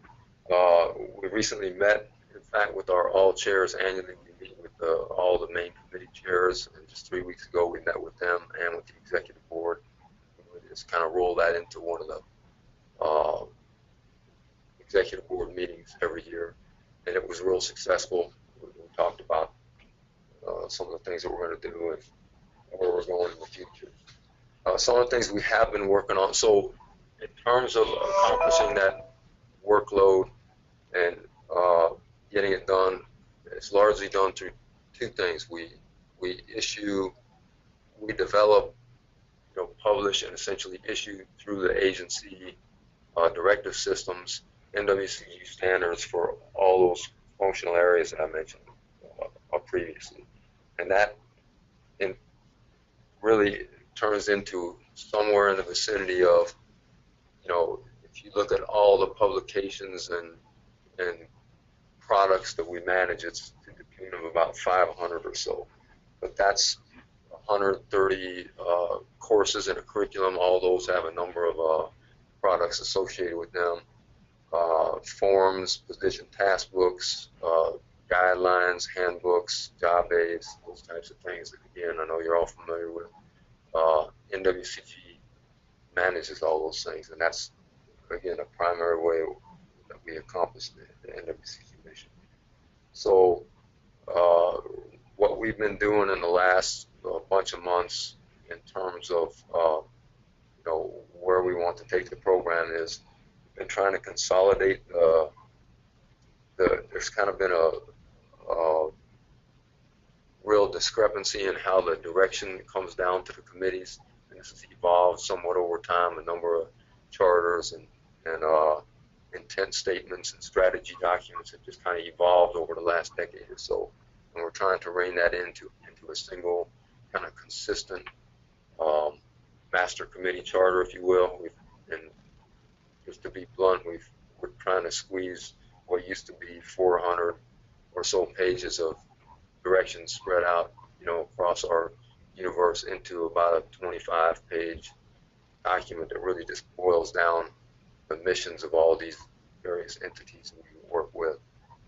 Speaker 8: we recently met, in fact, with our all chairs annually. We meet with all the main committee chairs, and just 3 weeks ago we met with them and with the executive board. We just kind of roll that into one of the executive board meetings every year, and it was real successful. We talked about some of the things that we're going to do and where we're going in the future. Some of the things we have been working on. So in terms of accomplishing that workload and getting it done, it's largely done through 2 things. We develop, publish, and essentially issue through the agency directive systems NWCG standards for all those functional areas that I mentioned previously. And that really turns into somewhere in the vicinity of, if you look at all the publications and products that we manage, it's to the tune of about 500 or so. But that's 130 courses in a curriculum. All those have a number of products associated with them. Forms, position task books, guidelines, handbooks, job aids, those types of things that, again, I know you're all familiar with. NWCG manages all those things, and that's, again, a primary way that we accomplish the NWCG mission. So what we've been doing in the last bunch of months in terms of where we want to take the program is we've been trying to consolidate there's kind of been a real discrepancy in how the direction comes down to the committees, and this has evolved somewhat over time. A number of charters and intent statements and strategy documents have just kind of evolved over the last decade or so, and we're trying to rein that into a single kind of consistent master committee charter, if you will. And just to be blunt, we're trying to squeeze what used to be 400 or so pages of directions spread out, across our universe into about a 25-page document that really just boils down the missions of all these various entities we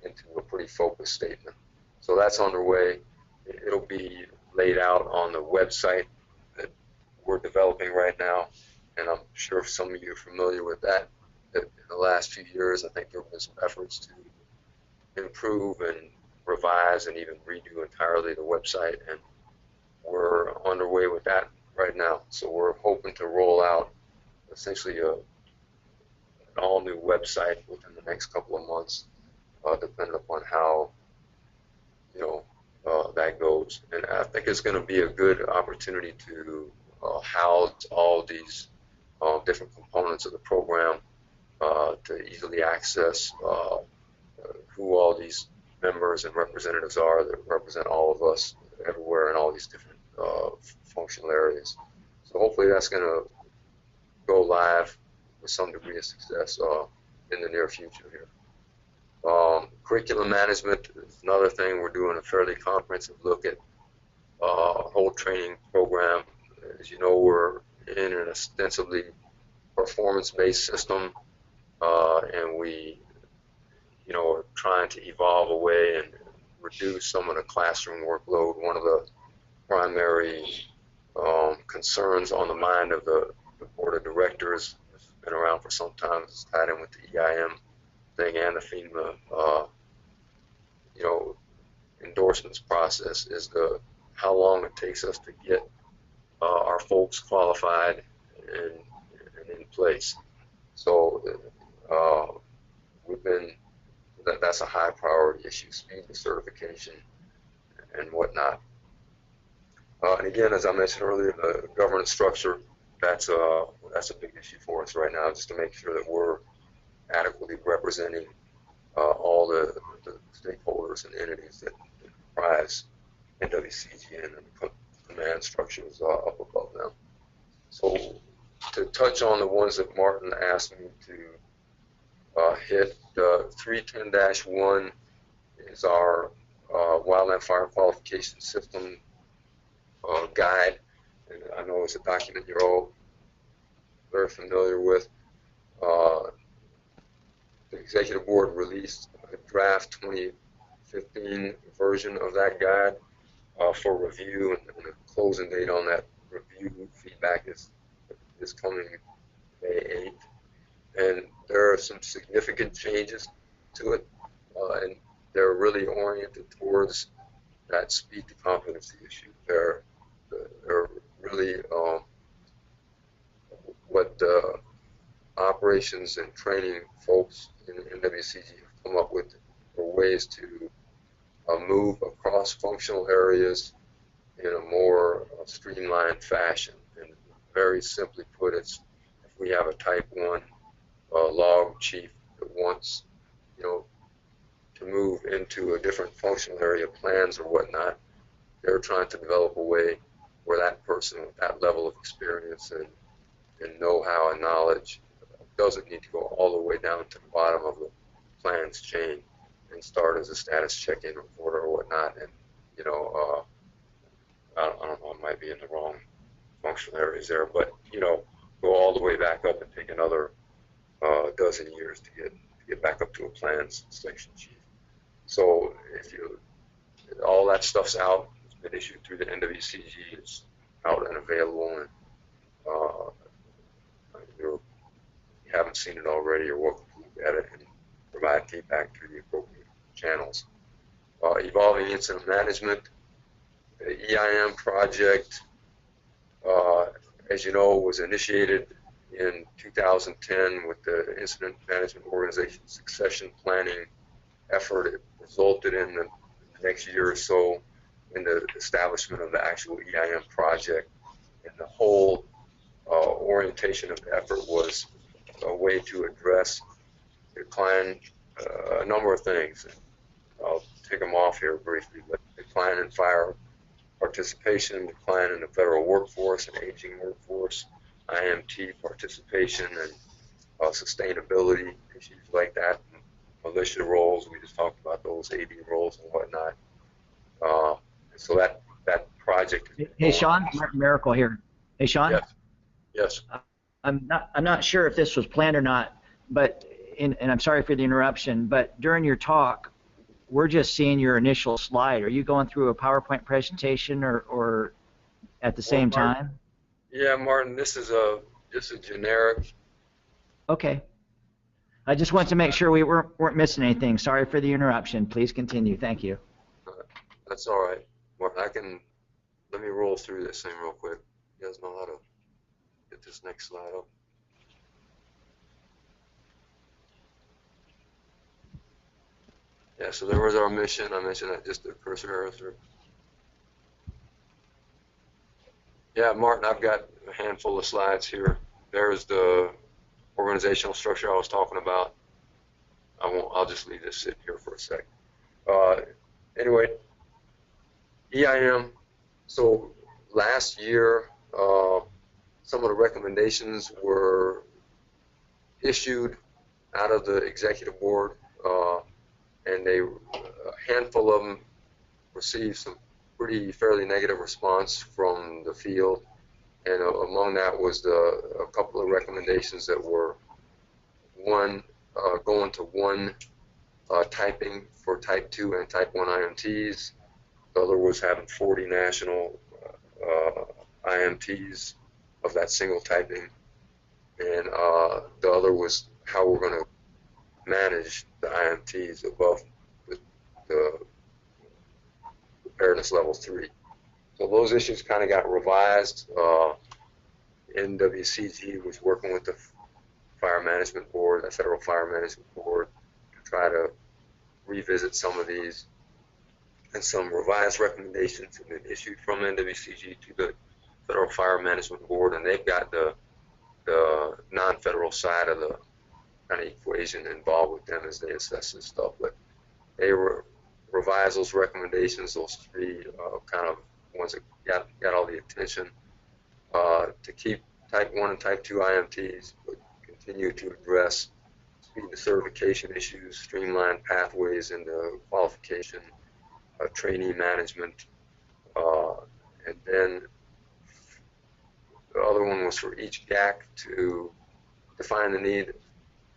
Speaker 8: into a pretty focused statement. So that's underway. It'll be laid out on the website that we're developing right now, and I'm sure some of you are familiar with that. In the last few years, I think there have been some efforts to improve and revise and even redo entirely the website, and we're underway with that right now. So we're hoping to roll out essentially an all-new website within the next couple of months, depending upon how that goes. And I think it's going to be a good opportunity to house all these different components of the program, to easily access who all these members and representatives are that represent all of us everywhere in all these different functional areas. So hopefully that's going to go live with some degree of success in the near future here. Curriculum management is another thing. We're doing a fairly comprehensive look at whole training program. As you know, we're in an ostensibly performance-based system, and we are trying to evolve away and reduce some of the classroom workload. One of the primary concerns on the mind of the board of directors, has been around for some time, it's tied in with the EIM thing and the FEMA endorsements process, is how long it takes us to get our folks qualified and in place. So that's a high priority issue, speed of certification and whatnot. And again, as I mentioned earlier, the governance structure, that's a big issue for us right now, just to make sure that we're adequately representing all the stakeholders and entities that comprise NWCG and the command structures up above them. So to touch on the ones that Martin asked me to hit, 310-1 is our wildland fire qualification system guide, and I know it's a document you're all very familiar with. The executive board released a draft 2015 version of that guide for review, and the closing date on that review feedback is coming May 8th. And there are some significant changes to it, and they're really oriented towards that speed to competency issue. They're really what the operations and training folks in NWCG have come up with for ways to move across functional areas in a more streamlined fashion. And very simply put, it's if we have a Type 1 log chief that wants, to move into a different functional area, plans or whatnot, they're trying to develop a way where that person with that level of experience and know-how and knowledge doesn't need to go all the way down to the bottom of the plans chain and start as a status check-in reporter or whatnot. And, I don't know, I might be in the wrong functional areas there, but, go all the way back up and take another dozen years to get back up to a plans section chief. So all that stuff's out. It's been issued through the NWCG. It's out and available, and if you haven't seen it already, you're welcome to look at it and provide feedback through the appropriate channels. Evolving incident management, the EIM project, as you know, was initiated in 2010 with the Incident Management Organization succession planning effort. It resulted in the next year or so in the establishment of the actual EIM project, and the whole orientation of the effort was a way to address, decline a number of things. I'll take them off here briefly, but decline in fire participation, decline in the federal workforce and aging workforce, IMT participation, and sustainability issues like that, militia roles. We just talked about those AD roles and whatnot. So that project.
Speaker 3: Hey, Sean, Maricle here. Hey, Sean.
Speaker 8: Yes.
Speaker 3: I'm not sure if this was planned or not, but and I'm sorry for the interruption, but during your talk, we're just seeing your initial slide. Are you going through a PowerPoint presentation or at the same time?
Speaker 8: Yeah, Martin, this is just a generic.
Speaker 3: Okay. I just want to make sure we weren't missing anything. Sorry for the interruption. Please continue. Thank you.
Speaker 8: That's all right, Martin. Let me roll through this thing real quick. You guys know how to get this next slide up. Yeah, so there was our mission. I mentioned that just the cursor arrow through. Yeah, Martin, I've got a handful of slides here. There's the organizational structure I was talking about. I'll just leave this sit here for a sec. Anyway, EIM. So last year, some of the recommendations were issued out of the executive board, and a handful of them received some fairly negative response from the field. And among that was a couple of recommendations that were one, going to one typing for type 2 and type 1 IMTs. The other was having 40 national IMTs of that single typing. And the other was how we're going to manage the IMTs above the preparedness level 3. So those issues kind of got revised. NWCG was working with the Fire Management Board, the Federal Fire Management Board, to try to revisit some of these. And some revised recommendations have been issued from NWCG to the Federal Fire Management Board, and they've got the non-federal side of the kind of equation involved with them as they assess this stuff. But they revised those recommendations, those three kind of ones that got all the attention, to keep type 1 and type 2 IMTs, but continue to address speed to certification issues, streamline pathways into qualification, trainee management, and then the other one was for each GAC to define the need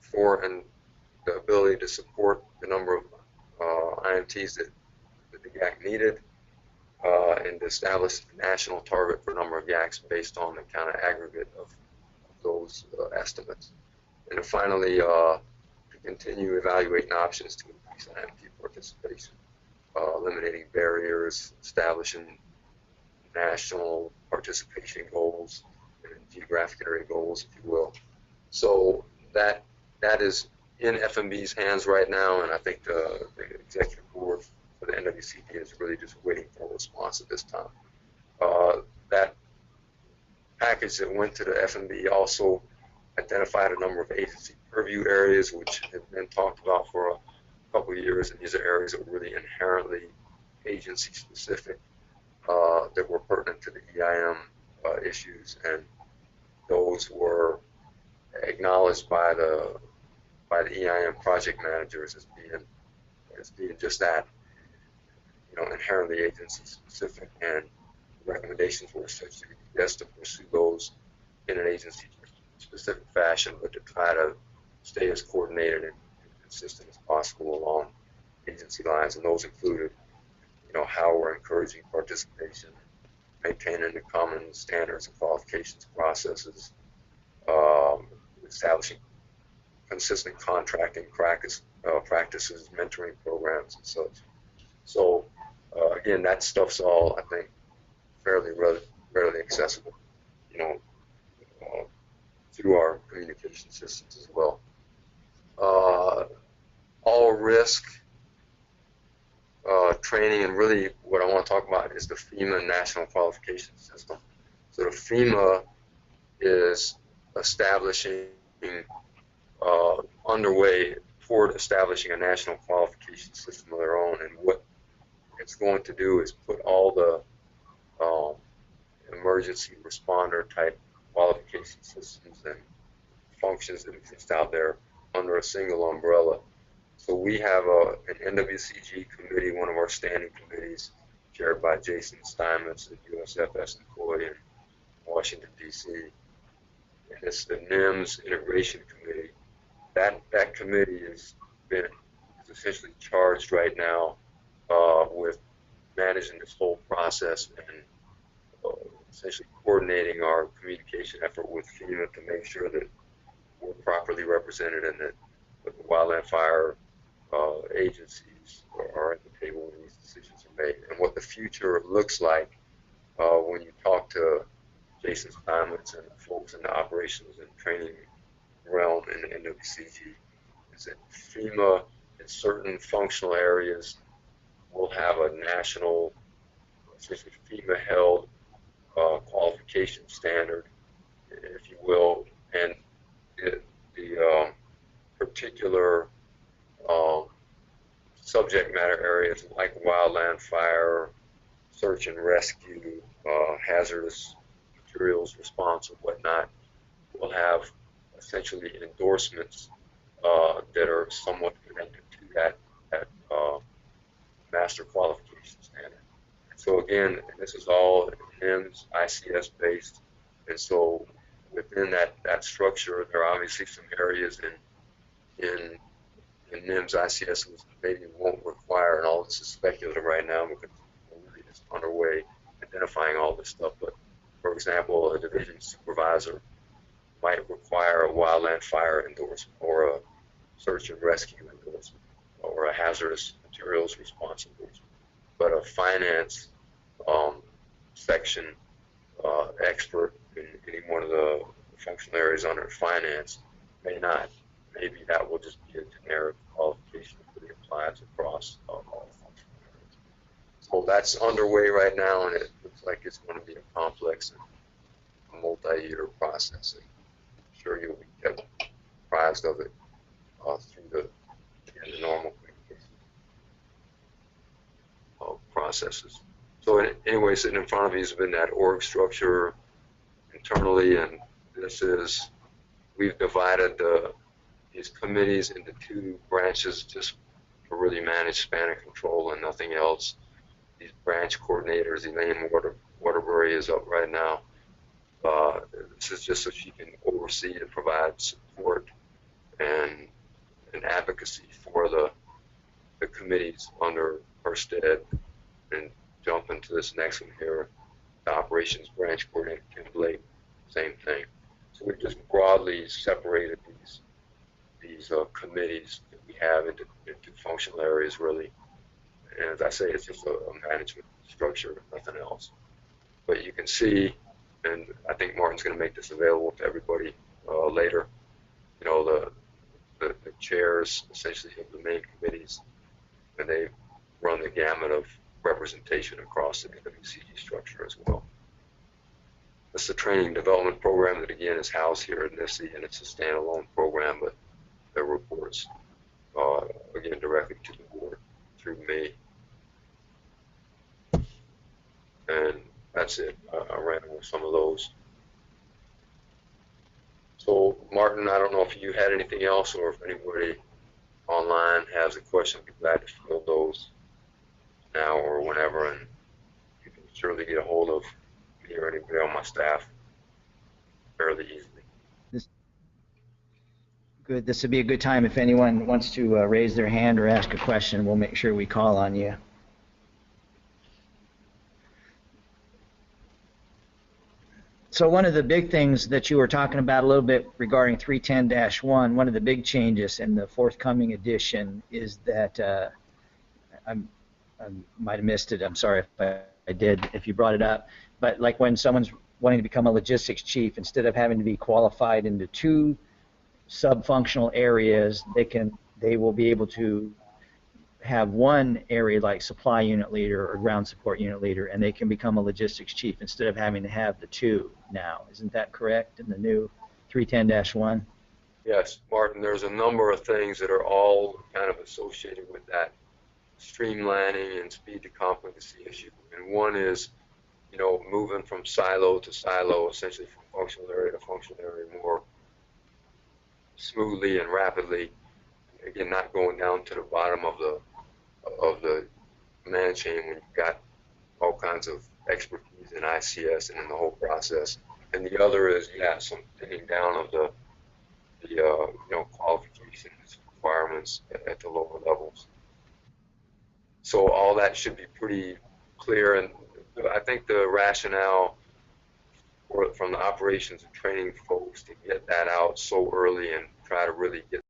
Speaker 8: for and the ability to support the number of IMTs that the GAC needed, and to establish a national target for number of GACs based on the kind of aggregate of those estimates. And then finally, to continue evaluating options to increase IMT participation, eliminating barriers, establishing national participation goals, and geographic area goals, if you will. So that is in FMB's hands right now, and I think the executive board for the NWCG is really just waiting for a response at this time. That package that went to the FMB also identified a number of agency purview areas which have been talked about for a couple of years, and these are areas that were really inherently agency specific, that were pertinent to the EIM issues, and those were acknowledged by the EIM project managers as being just that, inherently agency specific, and recommendations were such that it's best to pursue those in an agency specific fashion, but to try to stay as coordinated and consistent as possible along agency lines, and those included, how we're encouraging participation, maintaining the common standards and qualifications processes, establishing consistent contracting practices, mentoring programs, and such. So again, that stuff's all, I think, fairly readily accessible, through our communication systems as well. All risk training, and really what I want to talk about is the FEMA National Qualification System. So the FEMA is establishing, underway toward establishing a national qualification system of their own, and what it's going to do is put all the emergency responder type qualification systems and functions that exist out there under a single umbrella. So we have an NWCG committee, one of our standing committees, chaired by Jason Steinmetz, the USFS employee in Washington, D.C. And it's the NIMS Integration Committee. That committee has been is essentially charged right now with managing this whole process and essentially coordinating our communication effort with FEMA to make sure that we're properly represented and that the wildland fire agencies are at the table when these decisions are made. And what the future looks like when you talk to Jason Steinmetz and folks in the operations and training realm in the NWCG is that FEMA in certain functional areas will have a national, essentially FEMA held qualification standard, if you will, and the particular subject matter areas like wildland fire, search and rescue, hazardous materials response and whatnot will have essentially endorsements that are somewhat connected to that master qualification standard. So again, this is all NIMS, ICS based, and so within that structure, there are obviously some areas in NIMS, ICS that maybe won't require, and all this is speculative right now because we're really just underway identifying all this stuff. But for example, a division supervisor might require a wildland fire endorsement or a search and rescue endorsement or a hazardous materials response endorsement. But a finance section expert in any one of the functional areas under finance may not. Maybe that will just be a generic qualification that applies across all functional areas. So that's underway right now, and it looks like it's going to be a complex and a multi-year process. I'm sure you'll be kept apprised of it through the normal processes. So anyway, sitting in front of you has been that org structure internally, and this is, we've divided these committees into two branches just to really manage span of control and nothing else. These branch coordinators, Elaine Waterbury is up right now. This is just so she can oversee and provide support and advocacy for the committees under her stead. And jump into this next one here, the operations branch coordinator, Kim Blake, same thing. So we just broadly separated these committees that we have into functional areas really. And as I say, it's just a management structure, nothing else. But you can see, and I think Martin's going to make this available to everybody later, you know, the chairs essentially of the main committees, and they run the gamut of representation across the NWCG structure as well. This is a training and development program that again is housed here at NICC, and it's a standalone program, but it reports again directly to the board through me. And that's it. I ran over some of those. So Martin, I don't know if you had anything else, or if anybody online has a question, I'd be glad to field those now or whenever, and you can surely get a hold of me or anybody on my staff fairly easily.
Speaker 3: Good. This would be a good time if anyone wants to raise their hand or ask a question. We'll make sure we call on you. So one of the big things that you were talking about a little bit regarding 310-1, one of the big changes in the forthcoming edition is that I might have missed it. I'm sorry if I did, if you brought it up. But like when someone's wanting to become a logistics chief, instead of having to be qualified into two sub-functional areas, they will be able to have one area like supply unit leader or ground support unit leader, and they can become a logistics chief instead of having to have the two now. Isn't that correct in the new 310-1?
Speaker 8: Yes, Martin, there's a number of things that are all kind of associated with that streamlining and speed to competency issue. And one is, you know, moving from silo to silo, essentially from functional area to functional area more smoothly and rapidly. Again, not going down to the bottom of the man chain when you've got all kinds of expertise in ICS and in the whole process. And the other is, yeah, some thinning down of the you know, qualifications requirements at the lower levels. So all that should be pretty clear, and I think the rationale from the operations and training folks to get that out so early and try to really get